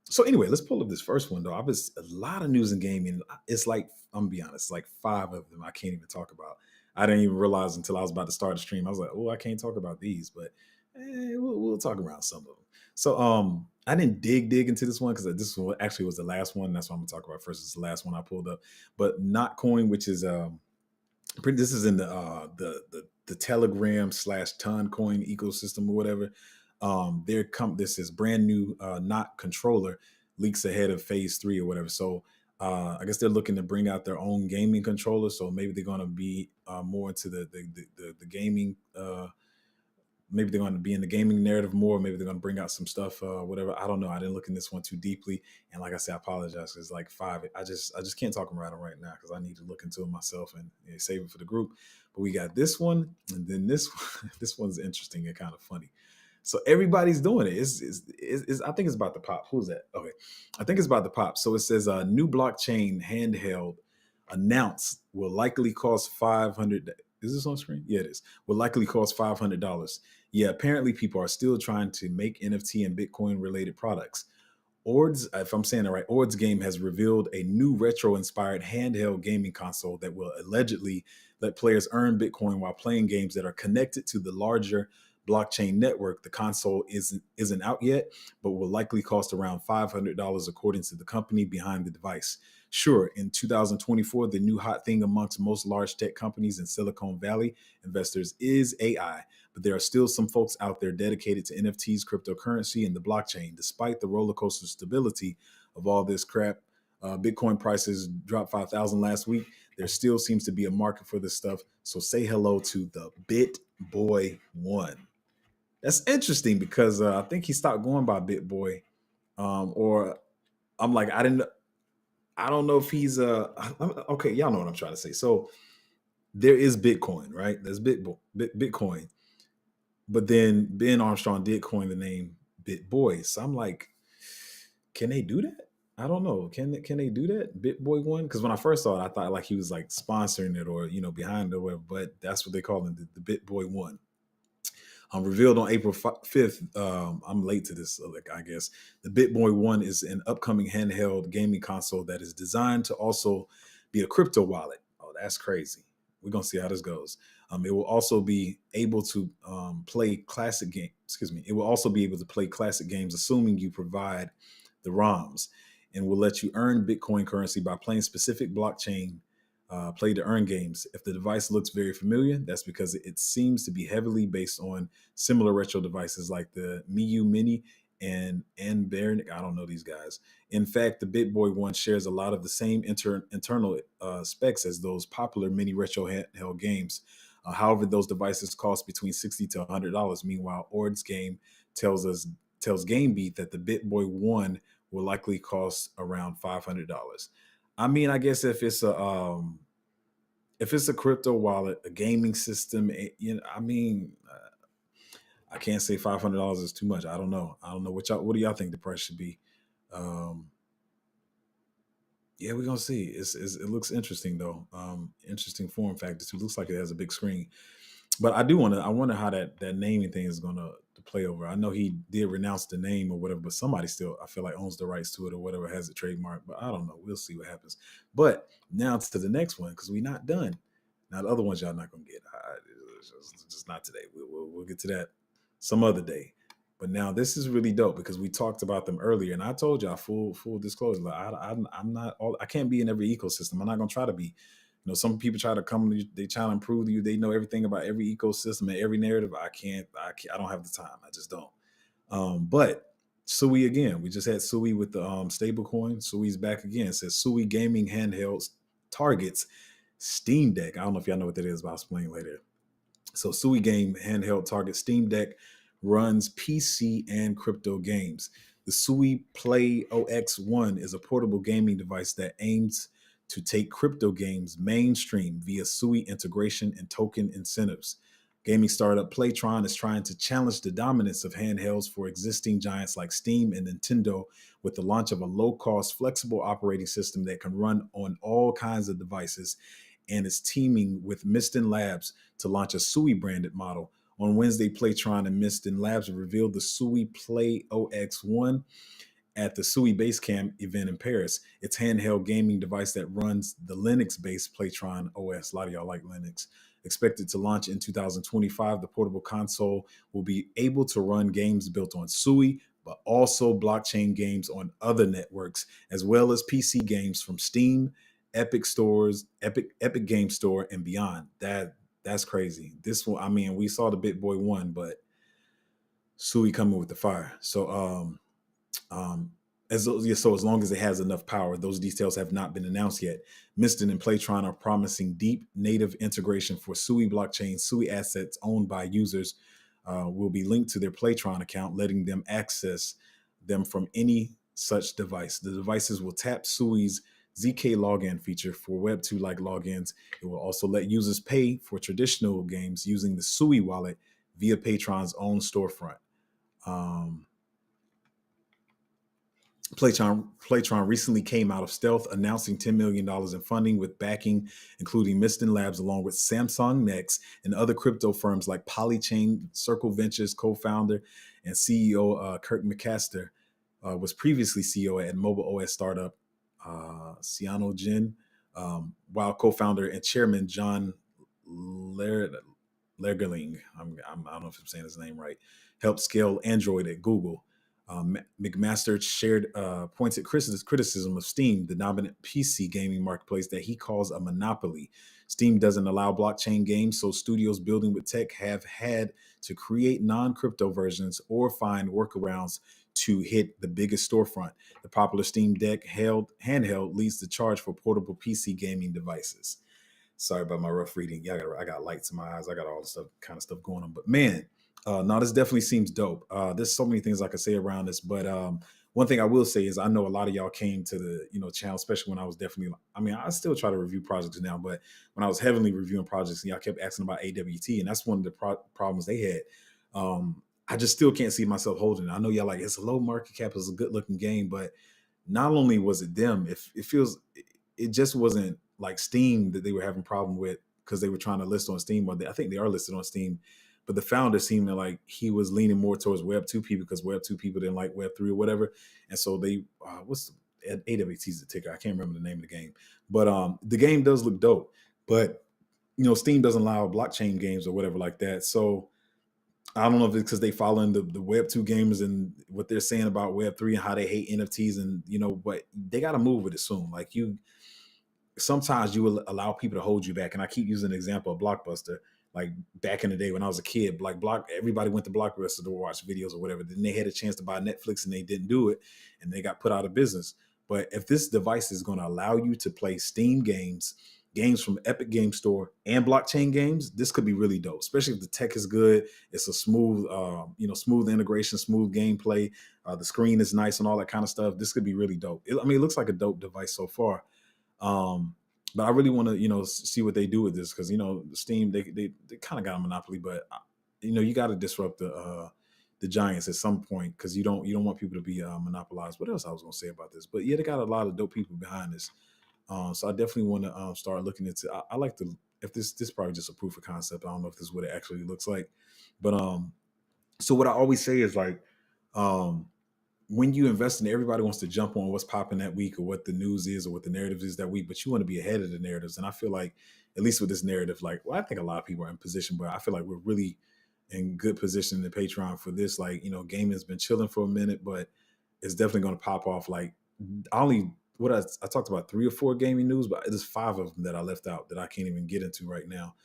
so anyway, let's pull up this first one though. I've been a lot of news in gaming. It's like I'm gonna be honest, like 5 of them I can't even talk about. I didn't even realize until I was about to start the stream. I was like, oh, I can't talk about these, but we'll talk around some of them. So I didn't dig into this one because this one actually was the last one. That's what I'm gonna talk about first. It's the last one I pulled up. But Notcoin, which is this is in the Telegram / Toncoin ecosystem or whatever. This is brand new not controller leaks ahead of phase 3 or whatever. So I guess they're looking to bring out their own gaming controller. So maybe they're going to be more into the gaming. Maybe they're going to be in the gaming narrative more. Maybe they're going to bring out some stuff, whatever. I don't know. I didn't look in this one too deeply. And like I said, I apologize. It's like 5. I just can't talk about it right now because I need to look into it myself and save it for the group. But we got this one, and then this one. This one's interesting and kind of funny. So everybody's doing it. I think it's about to pop. Who's that? Okay, I think it's about to pop. So it says new blockchain handheld announced will likely cost 500. Is this on screen? Yeah, it is. Will likely cost $500. Yeah, apparently people are still trying to make NFT and Bitcoin related products. Ords, if I'm saying it right, Ords Game has revealed a new retro-inspired handheld gaming console that will allegedly let players earn Bitcoin while playing games that are connected to the larger blockchain network. The console isn't out yet, but will likely cost around $500 according to the company behind the device. Sure, in 2024, the new hot thing amongst most large tech companies in Silicon Valley investors is AI, but there are still some folks out there dedicated to NFTs, cryptocurrency, and the blockchain. Despite the roller coaster stability of all this crap, Bitcoin prices dropped 5,000 last week. There still seems to be a market for this stuff. So say hello to the BitBoy One. That's interesting because I think he stopped going by BitBoy, or I'm like I don't know if he's okay. Y'all know what I'm trying to say. So there is Bitcoin, right? There's Bitcoin. But then Ben Armstrong did coin the name BitBoy. So I'm like, can they do that? I don't know. Can they do that? BitBoy One? Because when I first saw it, I thought like he was like sponsoring it or behind it or whatever. But that's what they call him, the BitBoy One. Revealed on April 5th. I'm late to this, I guess. The BitBoy One is an upcoming handheld gaming console that is designed to also be a crypto wallet. Oh, that's crazy. We're gonna see how this goes. It will also be able to play classic game. Excuse me. It will also be able to play classic games, assuming you provide the ROMs, and will let you earn Bitcoin currency by playing specific blockchain play to earn games. If the device looks very familiar, that's because it seems to be heavily based on similar retro devices like the Miu Mini and Bernick. I don't know these guys. In fact, the BitBoy One shares a lot of the same internal specs as those popular mini retro handheld games. However, those devices cost between $60 to $100. Meanwhile, Ord's Game tells GameBeat that the BitBoy One will likely cost around $500. I mean, I guess if it's a crypto wallet, a gaming system, I mean, I can't say $500 is too much. I don't know. What do y'all think the price should be? Yeah, we're gonna see. It looks interesting though. Interesting form factor too. Looks like it has a big screen. But I wonder how that naming thing is gonna to play over. I know he did renounce the name or whatever, but somebody still I feel like owns the rights to it or whatever, has it trademarked. But I don't know. We'll see what happens. But now to the next one because we're not done. Now the other ones y'all not gonna get. It's just not today. We'll get to that some other day. But now this is really dope because we talked about them earlier, and I told y'all full disclosure. Like I'm not all. I can't be in every ecosystem. I'm not gonna try to be. Some people try to come. They try to improve you. They know everything about every ecosystem and every narrative. I can't. I don't have the time. I just don't. But Sui again. We just had Sui with the stablecoin. Sui's back again. It says Sui gaming handhelds targets Steam Deck. I don't know if y'all know what that is, but I'll explain later. So Sui game handheld target Steam Deck, runs PC and crypto games. The Sui Play OX1 is a portable gaming device that aims to take crypto games mainstream via Sui integration and token incentives. Gaming startup Playtron is trying to challenge the dominance of handhelds for existing giants like Steam and Nintendo with the launch of a low-cost, flexible operating system that can run on all kinds of devices, and is teaming with Miston Labs to launch a Sui branded model. On Wednesday, Playtron and Miston Labs revealed the Sui Play OX1 at the Sui Basecamp event in Paris. It's handheld gaming device that runs the Linux-based Playtron OS. A lot of y'all like Linux. Expected to launch in 2025, the portable console will be able to run games built on Sui, but also blockchain games on other networks, as well as PC games from Steam, Epic Game Store, and beyond. That's crazy. This one, I mean, we saw the BitBoy one, but Sui coming with the fire. As long as it has enough power, those details have not been announced yet. Miston and Playtron are promising deep native integration for Sui blockchain. Sui assets owned by users will be linked to their Playtron account, letting them access them from any such device. The devices will tap Sui's ZK login feature for Web2-like logins. It will also let users pay for traditional games using the Sui wallet via Playtron's own storefront. Playtron recently came out of stealth, announcing $10 million in funding with backing, including Miston Labs, along with Samsung Next and other crypto firms like Polychain. Circle Ventures co-founder and CEO Kirk McCaster was previously CEO at mobile OS startup Cyanogen, while co-founder and chairman John Lergerling, I don't know if I'm saying his name right, helped scale Android at Google. McMaster shared pointed criticism of Steam, the dominant PC gaming marketplace, that he calls a monopoly. Steam doesn't allow blockchain games, so studios building with tech have had to create non-crypto versions or find workarounds to hit the biggest storefront. The popular Steam Deck handheld leads the charge for portable PC gaming devices. Sorry about my rough reading. Yeah, I got lights in my eyes. I got all the kind of stuff going on. But man, no, this definitely seems dope. There's so many things I could say around this, but one thing I will say is I know a lot of y'all came to the channel, especially when I was definitely. I mean, I still try to review projects now, but when I was heavily reviewing projects, and y'all kept asking about AWT, and that's one of the problems they had. I just still can't see myself holding it. I know y'all like it's a low market cap, it's a good looking game, but not only was it them, it feels it just wasn't like Steam that they were having problem with because they were trying to list on Steam, or I think they are listed on Steam. But the founder seemed to like he was leaning more towards Web2 people because Web2 people didn't like Web3 or whatever. And so they, what's AWT's the ticker? I can't remember the name of the game. But the game does look dope. But, Steam doesn't allow blockchain games or whatever like that. So I don't know if it's because they following the Web2 gamers and what they're saying about Web3 and how they hate NFTs and, but they got to move with it soon. Like sometimes you will allow people to hold you back. And I keep using the example of Blockbuster. Like back in the day when I was a kid, like everybody went to Blockbuster to watch videos or whatever. Then they had a chance to buy Netflix and they didn't do it, and they got put out of business. But if this device is going to allow you to play Steam games from Epic Game Store, and blockchain games, this could be really dope. Especially if the tech is good, it's a smooth, smooth integration, smooth gameplay. The screen is nice and all that kind of stuff. This could be really dope. It looks like a dope device so far. But I really want to, see what they do with this because Steam they kind of got a monopoly, but you got to disrupt the giants at some point because you don't want people to be monopolized. What else I was going to say about this? But yeah, they got a lot of dope people behind this, so I definitely want to start looking into. I like to if this is probably just a proof of concept. I don't know if this is what it actually looks like, but so what I always say is like when you invest in it, everybody wants to jump on what's popping that week or what the news is or what the narrative is that week, but you want to be ahead of the narratives. And I feel like, at least with this narrative, like, well, I think a lot of people are in position, but I feel like we're really in good position in the Patreon for this. Like, gaming's been chilling for a minute, but it's definitely going to pop off. Like, I talked about 3 or 4 gaming news, but there's 5 of them that I left out that I can't even get into right now.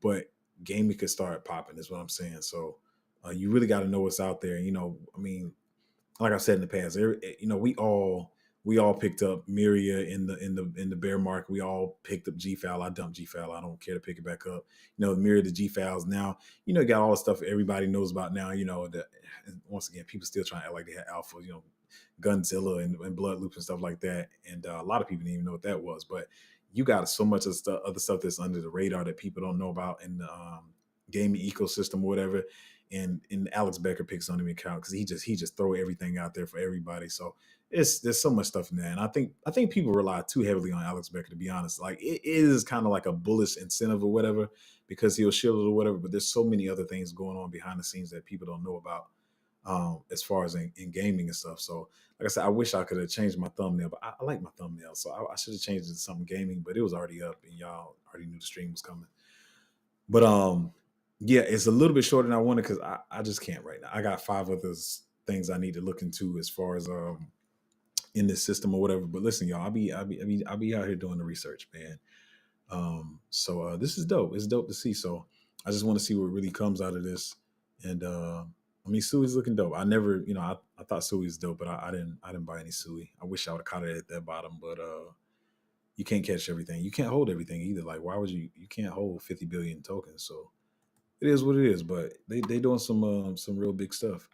But gaming could start popping is what I'm saying. So you really got to know what's out there. like I said in the past, we all picked up Miria in the bear market. We all picked up GFAL. I dumped GFAL. I don't care to pick it back up. Miria to GFALs now. You got all the stuff everybody knows about now. That once again, people still trying to act like they had alpha. Gunzilla and Blood Loop and stuff like that. And a lot of people didn't even know what that was. But you got so much of other stuff that's under the radar that people don't know about in the gaming ecosystem or whatever. And Alex Becker picks on him account because he just throw everything out there for everybody. So there's so much stuff in there, and I think people rely too heavily on Alex Becker, to be honest. Like it is kind of like a bullish incentive or whatever because he'll shield it or whatever. But there's so many other things going on behind the scenes that people don't know about as far as in gaming and stuff. So like I said, I wish I could have changed my thumbnail, but I like my thumbnail, so I should have changed it to something gaming. But it was already up, and y'all already knew the stream was coming. But yeah, it's a little bit shorter than I wanted because I just can't right now. I got 5 other things I need to look into as far as in this system or whatever. But listen, y'all, I'll be out here doing the research, man. So this is dope. It's dope to see. So I just want to see what really comes out of this. And I mean, Sui's looking dope. I never, I thought Sui's dope, but I didn't buy any Sui. I wish I would have caught it at that bottom, but you can't catch everything. You can't hold everything either. Like, why would you? You can't hold 50 billion tokens. So it is what it is. But they doing some real big stuff.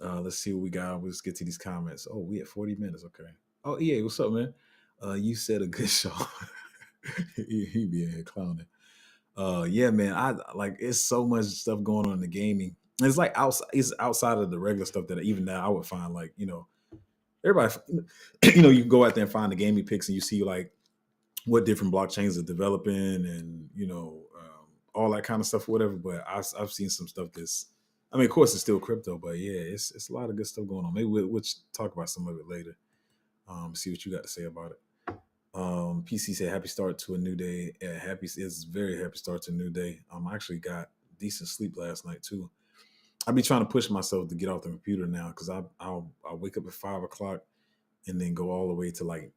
Let's see what we got. Let's get to these comments. Oh, we at 40 minutes. Okay. Oh, EA, what's up, man? You said a good show. he be in here clowning. Yeah, man. I like it's so much stuff going on in the gaming. It's like it's outside of the regular stuff that even now I would find like, everybody, you can go out there and find the gaming picks and you see like what different blockchains are developing and, all that kind of stuff, whatever. But I've seen some stuff I mean, of course it's still crypto, but yeah, it's a lot of good stuff going on. Maybe we'll talk about some of it later. See what you got to say about it. PC said, "Happy start to a new day." Yeah, it's very happy start to a new day. I actually got decent sleep last night too. I be trying to push myself to get off the computer now because I'll wake up at 5 o'clock and then go all the way to like.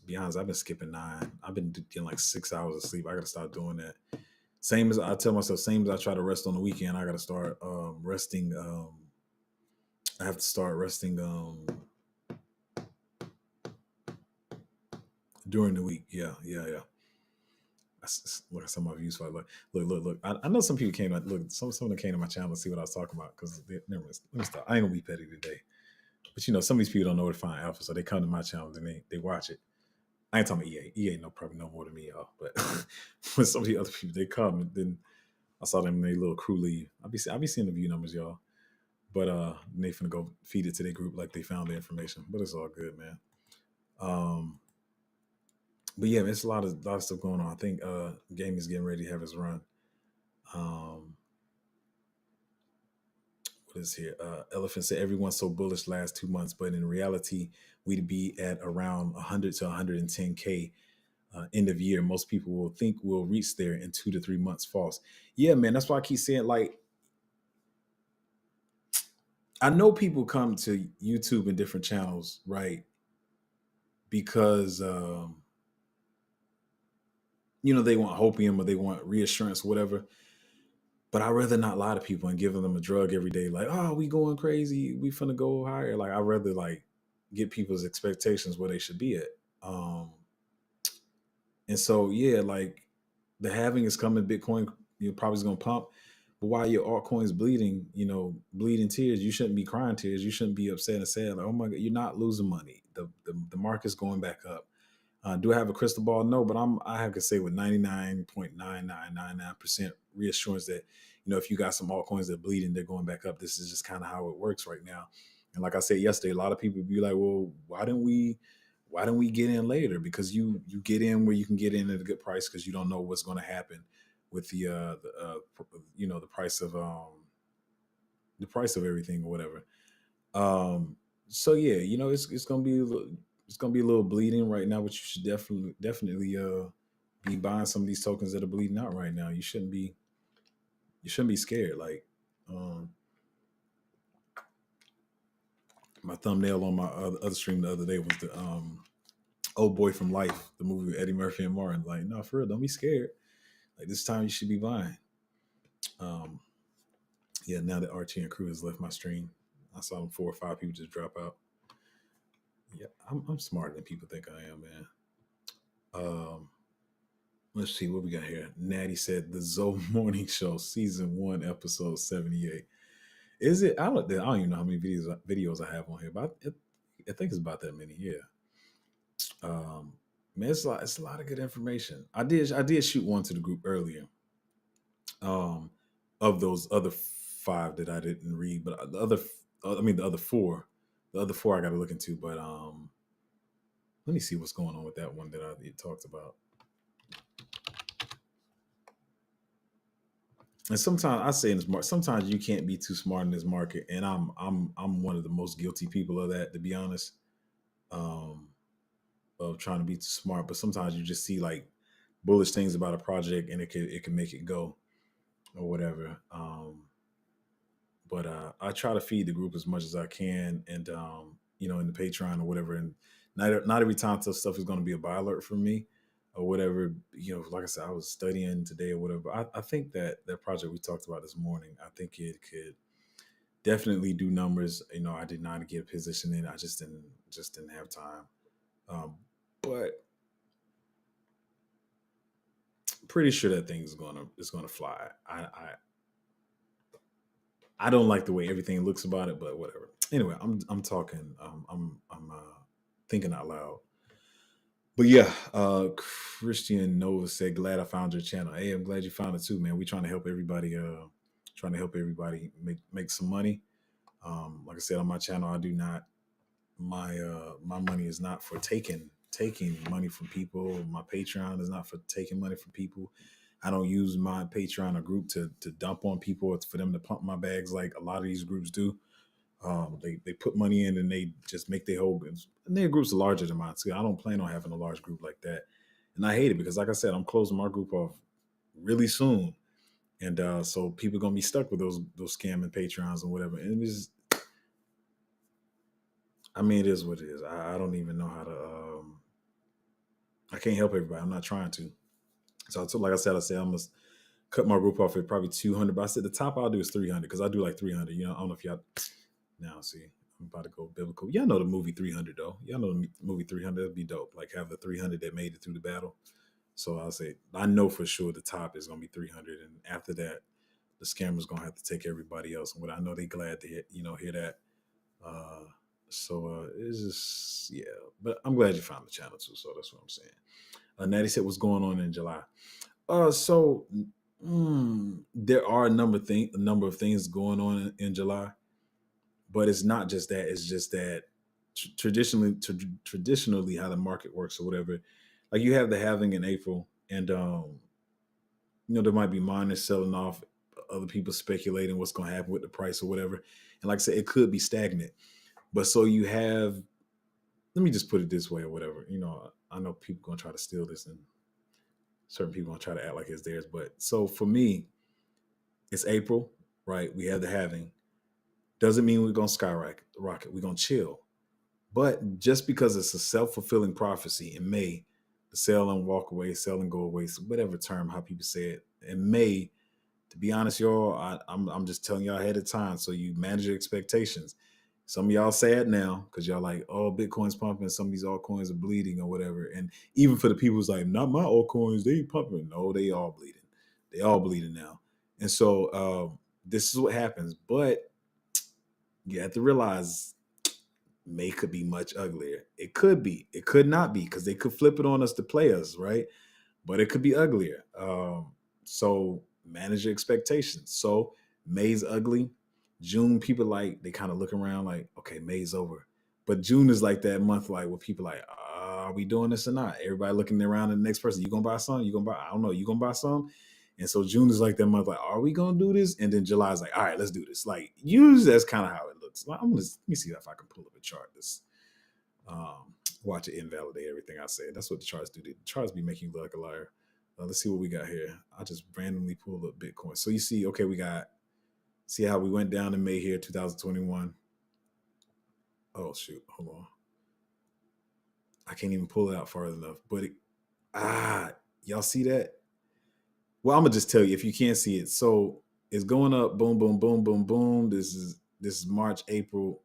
Be honest, I've been skipping 9. I've been getting like 6 hours of sleep. I got to start doing that. Same as I tell myself, same as I try to rest on the weekend. I got to start resting. I have to start resting during the week. Yeah. Look at some of you. So look. I know some people came. Look, some of them came to my channel to see what I was talking about. Because never mind, let me stop. I ain't gonna be petty today. But some of these people don't know where to find alpha, so they come to my channel and they watch it. I ain't talking about EA. EA know probably know more than me, y'all. But when some of the other people they come and then I saw them in their little crew leave. I be seeing the view numbers, y'all. But they finna go feed it to their group like they found the information. But it's all good, man. But yeah, it's a lot of stuff going on. I think game is getting ready to have its run. What is here? Elephant said everyone's so bullish last 2 months, but in reality, we'd be at around 100 to 110K end of year. Most people will think we'll reach there in 2 to 3 months. False. Yeah, man. That's why I keep saying like. I know people come to YouTube and different channels, right? Because they want hopium or they want reassurance, whatever. But I'd rather not lie to people and give them a drug every day, like, oh, we going crazy, we finna go higher. Like I'd rather like get people's expectations where they should be at. And so yeah, like the halving is coming, Bitcoin, probably is gonna pump. But while your altcoin's bleeding, bleeding tears, you shouldn't be crying tears. You shouldn't be upset and sad. Like, oh my God, you're not losing money. The market's going back up. Do I have a crystal ball? No, but I have to say with 99.9999% reassurance that, if you got some altcoins that are bleeding, they're going back up. This is just kind of how it works right now. And like I said yesterday, a lot of people be like, well, why don't we get in later? Because you get in where you can get in at a good price because you don't know what's going to happen with the price of everything or whatever. So yeah, it's gonna be a little bleeding right now, but you should definitely be buying some of these tokens that are bleeding out right now. You shouldn't be scared. Like my thumbnail on my other stream the other day was the Old Boy from Life, the movie with Eddie Murphy and Martin. Like, no, for real, don't be scared. Like this time you should be buying. Yeah, now that Archie and crew has left my stream, I saw them 4 or 5 people just drop out. Yeah, I'm smarter than people think I am, man. Um, let's see what we got here. Natty said the Zoe Morning Show, season 1, episode 78. Is it? I don't even know how many videos I have on here, but I think it's about that many. Yeah. Um, man, it's a lot of good information. I did shoot one to the group earlier. Um, of those other 5 that I didn't read, but the other four I got to look into. But let me see what's going on with that one that I talked about. And sometimes I say in this market, sometimes you can't be too smart in this market, and I'm one of the most guilty people of that, to be honest. Um, of trying to be too smart, but sometimes you just see like bullish things about a project, and it can make it go or whatever. But I try to feed the group as much as I can, and in the Patreon or whatever. And not every time stuff is going to be a buy alert for me or whatever. Like I said, I was studying today or whatever. I think that project we talked about this morning, I think it could definitely do numbers. I did not get a position in. I just didn't have time. But pretty sure that thing is gonna fly. I don't like the way everything looks about it, but whatever. Anyway, I'm talking. I'm thinking out loud. But yeah, Christian Nova said, "Glad I found your channel." Hey, I'm glad you found it too, man. We trying to help everybody. Trying to help everybody make some money. Like I said on my channel, I do not. My money is not for taking money from people. My Patreon is not for taking money from people. I don't use my Patreon or group to dump on people. It's for them to pump my bags like a lot of these groups do. They put money in and they just make their whole, and their groups are larger than mine too. I don't plan on having a large group like that, and I hate it because, like I said, I'm closing my group off really soon, and so people are gonna be stuck with those scamming Patreons and whatever. And it is what it is. I don't even know how to. I can't help everybody. I'm not trying to. So like I said, I'm gonna cut my group off at probably 200. But I said the top I'll do is 300 because I do like 300. I don't know if y'all now see. I'm about to go biblical. Y'all know the movie 300 though. Y'all know the movie 300. That'd be dope. Like have the 300 that made it through the battle. So I'll say I know for sure the top is gonna be 300, and after that, the scammer's gonna have to take everybody else. And what I know they glad to hear that. Uh, it's just yeah. But I'm glad you found the channel too. So that's what I'm saying. Natty said, "What's going on in July?" So there are a number of things going on in July, but it's not just that. It's just that traditionally how the market works or whatever. Like you have the halving in April, and there might be miners selling off, other people speculating what's going to happen with the price or whatever. And like I said, it could be stagnant. But so you have. Let me just put it this way or whatever. I know people going to try to steal this, and certain people going to try to act like it's theirs. But so for me, it's April, right? We have the halving. Doesn't mean we're going to skyrocket. We're going to chill. But just because it's a self-fulfilling prophecy in May, the sell and walk away, sell and go away, so whatever term, how people say it, in May, to be honest, y'all, I'm just telling y'all ahead of time so you manage your expectations. Some of y'all sad now because y'all like, oh, Bitcoin's pumping, some of these altcoins are bleeding or whatever. And even for the people who's like, not my altcoins, they pumping. No, they all bleeding. They all bleeding now. And so this is what happens. But you have to realize May could be much uglier. It could be. It could not be because they could flip it on us to play us, right? But it could be uglier. So manage your expectations. So May's ugly. June, people they kind of look around like, okay, May's over. But June is like that month, like where people like, are we doing this or not? Everybody looking around at the next person. You gonna buy some? You gonna buy? I don't know. You gonna buy some? And so June is like that month, like, are we gonna do this? And then July is like, all right, let's do this. Like, usually that's kind of how it looks. Let me see if I can pull up a chart. Watch it invalidate everything I say. That's what the charts do. The charts be making you look like a liar. Let's see what we got here. I just randomly pulled up Bitcoin. So you see, okay, see how we went down in May here, 2021. Oh shoot, hold on. I can't even pull it out far enough. But y'all see that? Well, I'm gonna just tell you if you can't see it. So it's going up, boom, boom, boom, boom, boom. This is This is March, April.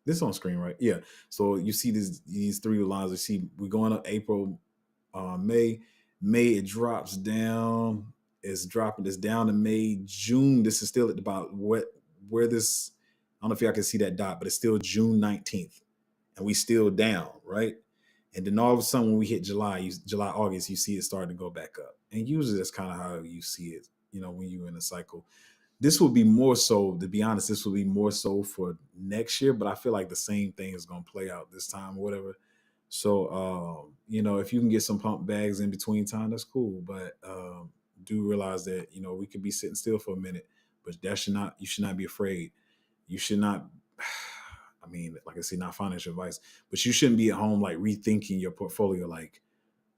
This is on screen, right? Yeah. So you see these three lines. You see we're going up April, May. May it drops down. It's dropping this down to May. June, this is still at about where this. I don't know if y'all can see that dot, but it's still June 19th, and we still down, right? And then all of a sudden, when we hit July, August, you see it starting to go back up. And usually that's kind of how you see it, when you're in a cycle. This will be more so, to be honest, this will be more so for next year, but I feel like the same thing is going to play out this time or whatever. So, if you can get some pump bags in between time, that's cool. But do realize that, we could be sitting still for a minute, but you should not be afraid. You should not, I mean, like I said, not financial advice, but you shouldn't be at home like rethinking your portfolio. Like,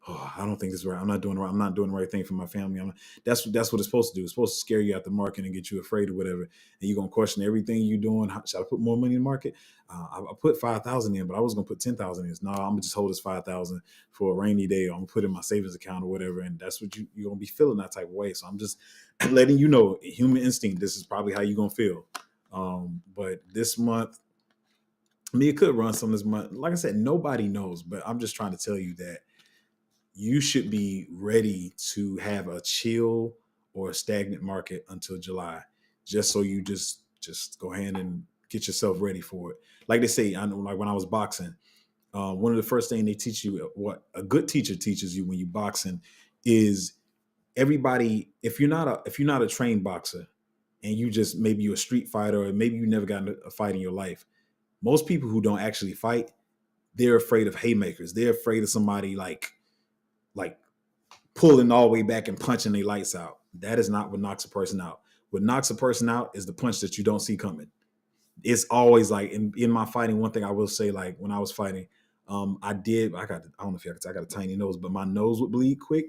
oh, I don't think this is right. I'm not doing the right thing for my family. That's what it's supposed to do. It's supposed to scare you out the market and get you afraid or whatever. And you're gonna question everything you're doing. Should I put more money in the market? I put 5,000 in, but I was gonna put 10,000 in. No, I'm gonna just hold this 5,000 for a rainy day. Or I'm gonna put it in my savings account or whatever. And that's what you're gonna be feeling that type of way. So I'm just letting you know, human instinct. This is probably how you're gonna feel. But this month, I mean, it could run some this month. Like I said, nobody knows, but I'm just trying to tell you that you should be ready to have a chill or a stagnant market until July, just so you just go ahead and get yourself ready for it. Like they say, I know, like when I was boxing, one of the first things they teach you, what a good teacher teaches you when you boxing, is everybody. If you're not a trained boxer, and you just maybe you're a street fighter, or maybe you never got in a fight in your life, most people who don't actually fight, they're afraid of haymakers. They're afraid of somebody like pulling all the way back and punching their lights out. That is not what knocks a person out. What knocks a person out is the punch that you don't see coming. It's always like in my fighting, one thing I will say, like when I was fighting, I don't know if you I got a tiny nose, but my nose would bleed quick.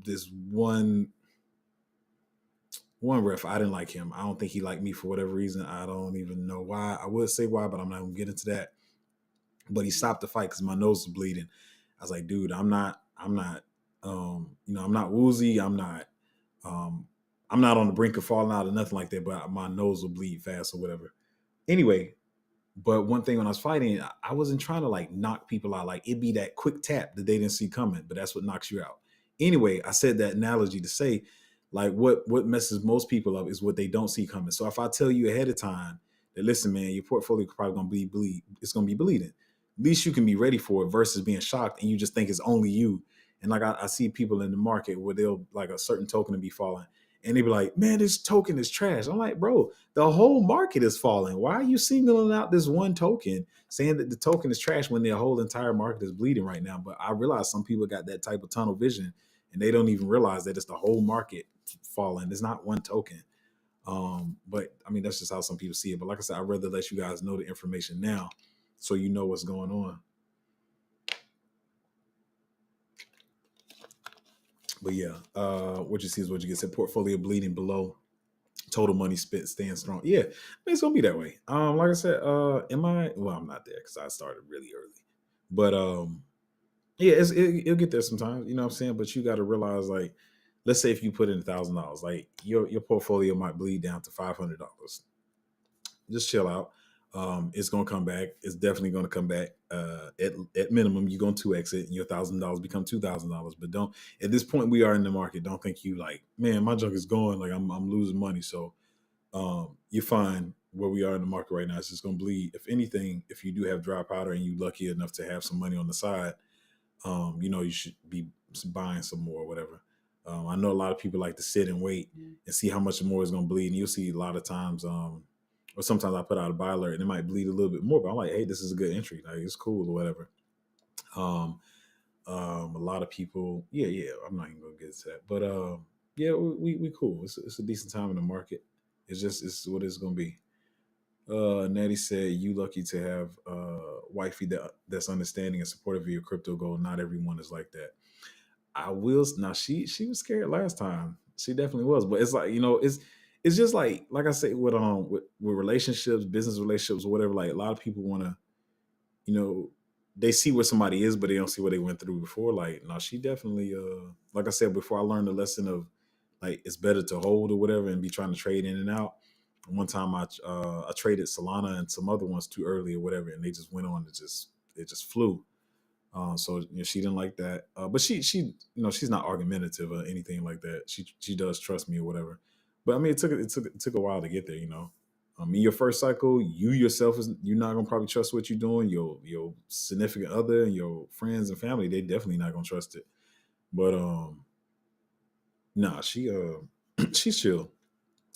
This one ref, I didn't like him. I don't think he liked me for whatever reason. I don't even know why. I would say why, but I'm not gonna get into that. But he stopped the fight because my nose was bleeding. I was like, dude, I'm not, I'm not woozy. I'm not on the brink of falling out or nothing like that, but my nose will bleed fast or whatever. Anyway, but one thing when I was fighting, I wasn't trying to like knock people out. Like it'd be that quick tap that they didn't see coming, but that's what knocks you out. Anyway, I said that analogy to say, like what messes most people up is what they don't see coming. So if I tell you ahead of time that, listen, man, your portfolio is probably gonna bleed, it's gonna be bleeding. At least you can be ready for it versus being shocked and you just think it's only you. And like I see people in the market where they'll like a certain token to be falling, and they be like, man, this token is trash. I'm like, bro, the whole market is falling. Why are you singling out this one token, saying that the token is trash when their whole entire market is bleeding right now? But I realize some people got that type of tunnel vision and they don't even realize that it's the whole market falling. It's not one token. But I mean, that's just how some people see it. But like I said, I'd rather let you guys know the information now so you know what's going on. But yeah, what you see is what you get. Said portfolio bleeding below. Total money spent staying strong. Yeah, it's gonna be that way. Like I said, am I? Well, I'm not there because I started really early. But yeah, it'll get there sometimes. You know what I'm saying? But you got to realize, like, let's say if you put in $1,000, like your portfolio might bleed down to $500. Just chill out. It's gonna come back. It's definitely gonna come back. At minimum, you're gonna 2x it, and your $1,000 become $2,000. But don't, at this point we are in the market, don't think you like, man, my junk is going, like I'm losing money. So you're fine where we are in the market right now. It's just gonna bleed. If anything, if you do have dry powder and you're lucky enough to have some money on the side, you should be buying some more or whatever. I know a lot of people like to sit and wait and see how much more is gonna bleed. And you'll see a lot of times, or sometimes I put out a buy alert and it might bleed a little bit more, but I'm like, hey, this is a good entry. Like it's cool or whatever. A lot of people, yeah, I'm not even gonna get into that. But yeah, we cool. It's a decent time in the market. It's what it's gonna be. Natty said, you lucky to have wifey that's understanding and supportive of your crypto goal. Not everyone is like that. I will now she was scared last time. She definitely was. But it's like, it's just like I say with relationships, business relationships, or whatever, like a lot of people wanna, they see where somebody is, but they don't see what they went through before. Like, no, she definitely like I said before, I learned the lesson of like it's better to hold or whatever and be trying to trade in and out. One time I traded Solana and some other ones too early or whatever, and they just went on. It just flew. So she didn't like that. But she she's not argumentative or anything like that. She does trust me or whatever. But I mean, it took a while to get there. In your first cycle, you yourself you're not gonna probably trust what you're doing. Your significant other and your friends and family, they definitely not gonna trust it. But nah, she's chill.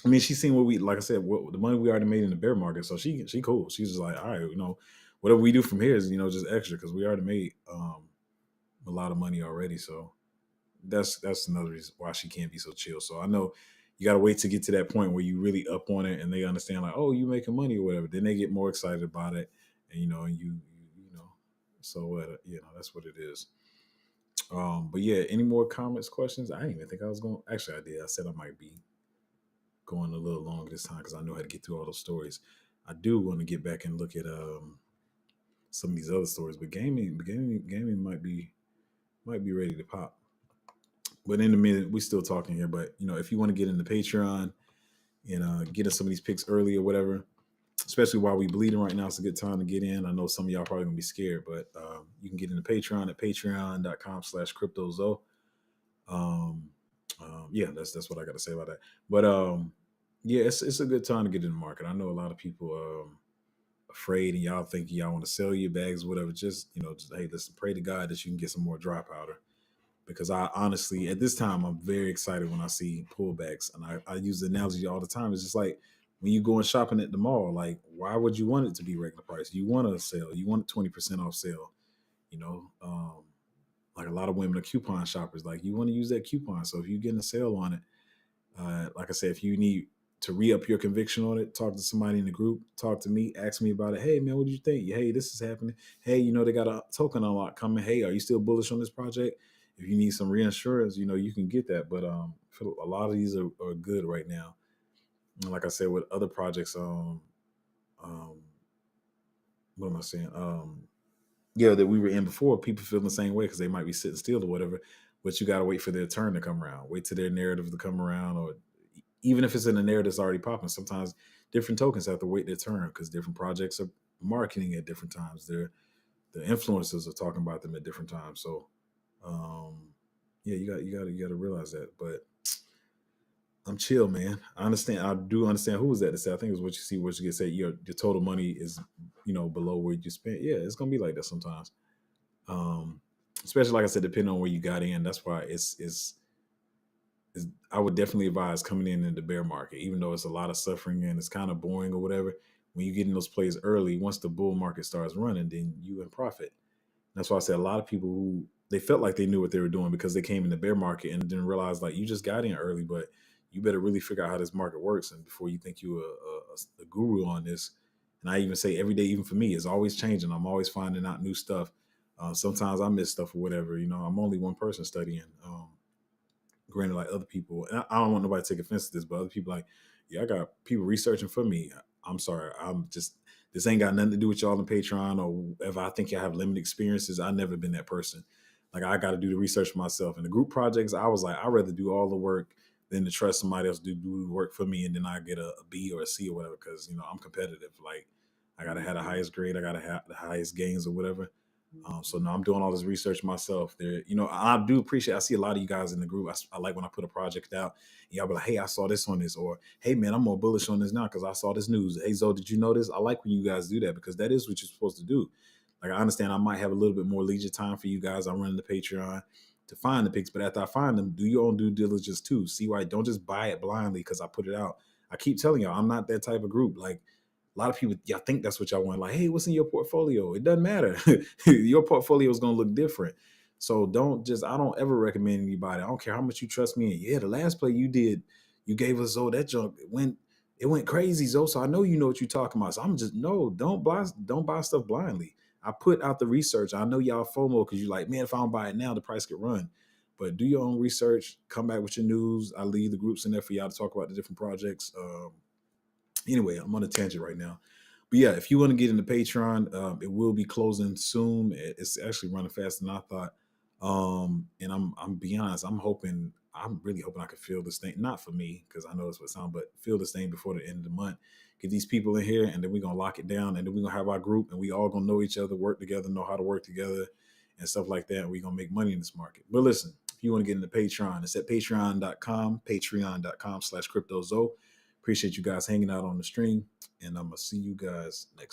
I mean, she's seen what we, like I said, what the money we already made in the bear market. So she cool. She's just like, all right, whatever we do from here is just extra because we already made a lot of money already. So that's another reason why she can't be so chill. So I know you got to wait to get to that point where you really up on it and they understand like, oh, you making money or whatever. Then they get more excited about it, and so that's what it is. But yeah, any more comments, questions? I didn't even think I was going. Actually, I did. I said I might be going a little longer this time because I know how to get through all those stories. I do want to get back and look at some of these other stories, but gaming might be ready to pop. But in a minute, we're still talking here. But if you want to get into Patreon and get in some of these picks early or whatever, especially while we bleeding right now, it's a good time to get in. I know some of y'all probably gonna be scared, but you can get into Patreon at patreon.com/cryptozo. Yeah, that's what I got to say about that. But yeah, it's a good time to get in the market. I know a lot of people afraid and y'all think y'all want to sell your bags, whatever. Just hey, listen, pray to God that you can get some more dry powder. Because I honestly, at this time, I'm very excited when I see pullbacks. And I use the analogy all the time. It's just like when you go and shopping at the mall, like, why would you want it to be regular price? You want a sale. You want 20% off sale. You know, like a lot of women are coupon shoppers. Like, you want to use that coupon. So if you're getting a sale on it, like I said, if you need to re-up your conviction on it, talk to somebody in the group, talk to me, ask me about it. Hey, man, what do you think? Hey, this is happening. Hey, they got a token unlock coming. Hey, are you still bullish on this project? If you need some reinsurance, you can get that. But a lot of these are good right now. And like I said, with other projects, what am I saying? Yeah, that we were in before, people feel the same way because they might be sitting still or whatever. But you got to wait for their turn to come around. Wait till their narrative to come around, or even if it's in a narrative that's already popping. Sometimes different tokens have to wait their turn because different projects are marketing at different times. The influencers are talking about them at different times. So yeah, you got to realize that. But I'm chill, man. I understand. I do understand. Who was that to say? I think it was what you get said. Your total money is below where you spent. Yeah, it's gonna be like that sometimes. Especially like I said, depending on where you got in. That's why it's I would definitely advise coming in the bear market, even though it's a lot of suffering and it's kind of boring or whatever. When you get in those plays early, once the bull market starts running, then you in profit. That's why I said a lot of people who they felt like they knew what they were doing because they came in the bear market and didn't realize like you just got in early, but you better really figure out how this market works and before you think you're a guru on this. And I even say every day, even for me, it's always changing. I'm always finding out new stuff. Sometimes I miss stuff or whatever. I'm only one person studying. Granted, like other people, and I don't want nobody to take offense to this, but other people like, yeah, I got people researching for me. I'm sorry, this ain't got nothing to do with y'all on Patreon or if I think y'all have limited experiences. I've never been that person. Like I got to do the research for myself. And the group projects, I was like, I'd rather do all the work than to trust somebody else to do the work for me, and then I get a B or a C or whatever because I'm competitive. Like I gotta have the highest grade, I gotta have the highest gains or whatever. So now I'm doing all this research myself. There, I do appreciate. I see a lot of you guys in the group. I like when I put a project out. Y'all be like, "Hey, I saw this on this," or "Hey, man, I'm more bullish on this now because I saw this news." Hey, Zoe, did you know this? I like when you guys do that because that is what you're supposed to do. Like I understand I might have a little bit more leisure time for you guys. I'm running the Patreon to find the picks, but after I find them, do your own due diligence too. See why? Don't just buy it blindly because I put it out. I keep telling y'all, I'm not that type of group. Like a lot of people, y'all think that's what y'all want. Like, hey, what's in your portfolio? It doesn't matter. Your portfolio is going to look different. So I don't ever recommend anybody. I don't care how much you trust me. Yeah, the last play you did, you gave us Zoe that junk. It went crazy, Zoe. So I know you know what you're talking about. So I'm just, no, don't buy stuff blindly. I put out the research. I know y'all FOMO because you're like, man, if I don't buy it now, the price could run. But do your own research. Come back with your news. I leave the groups in there for y'all to talk about the different projects. Anyway, I'm on a tangent right now. But yeah, if you want to get into Patreon, it will be closing soon. It's actually running faster than I thought. And I'm be honest, I'm really hoping I could fill this thing, not for me, because I know it's what sound, but fill this thing before the end of the month. Get these people in here, and then we're gonna lock it down, and then we're gonna have our group, and we all gonna know each other, work together, know how to work together, and stuff like that. And we're gonna make money in this market. But listen, if you want to get into Patreon, it's at patreon.com/cryptozo. Appreciate you guys hanging out on the stream, and I'm gonna see you guys next time.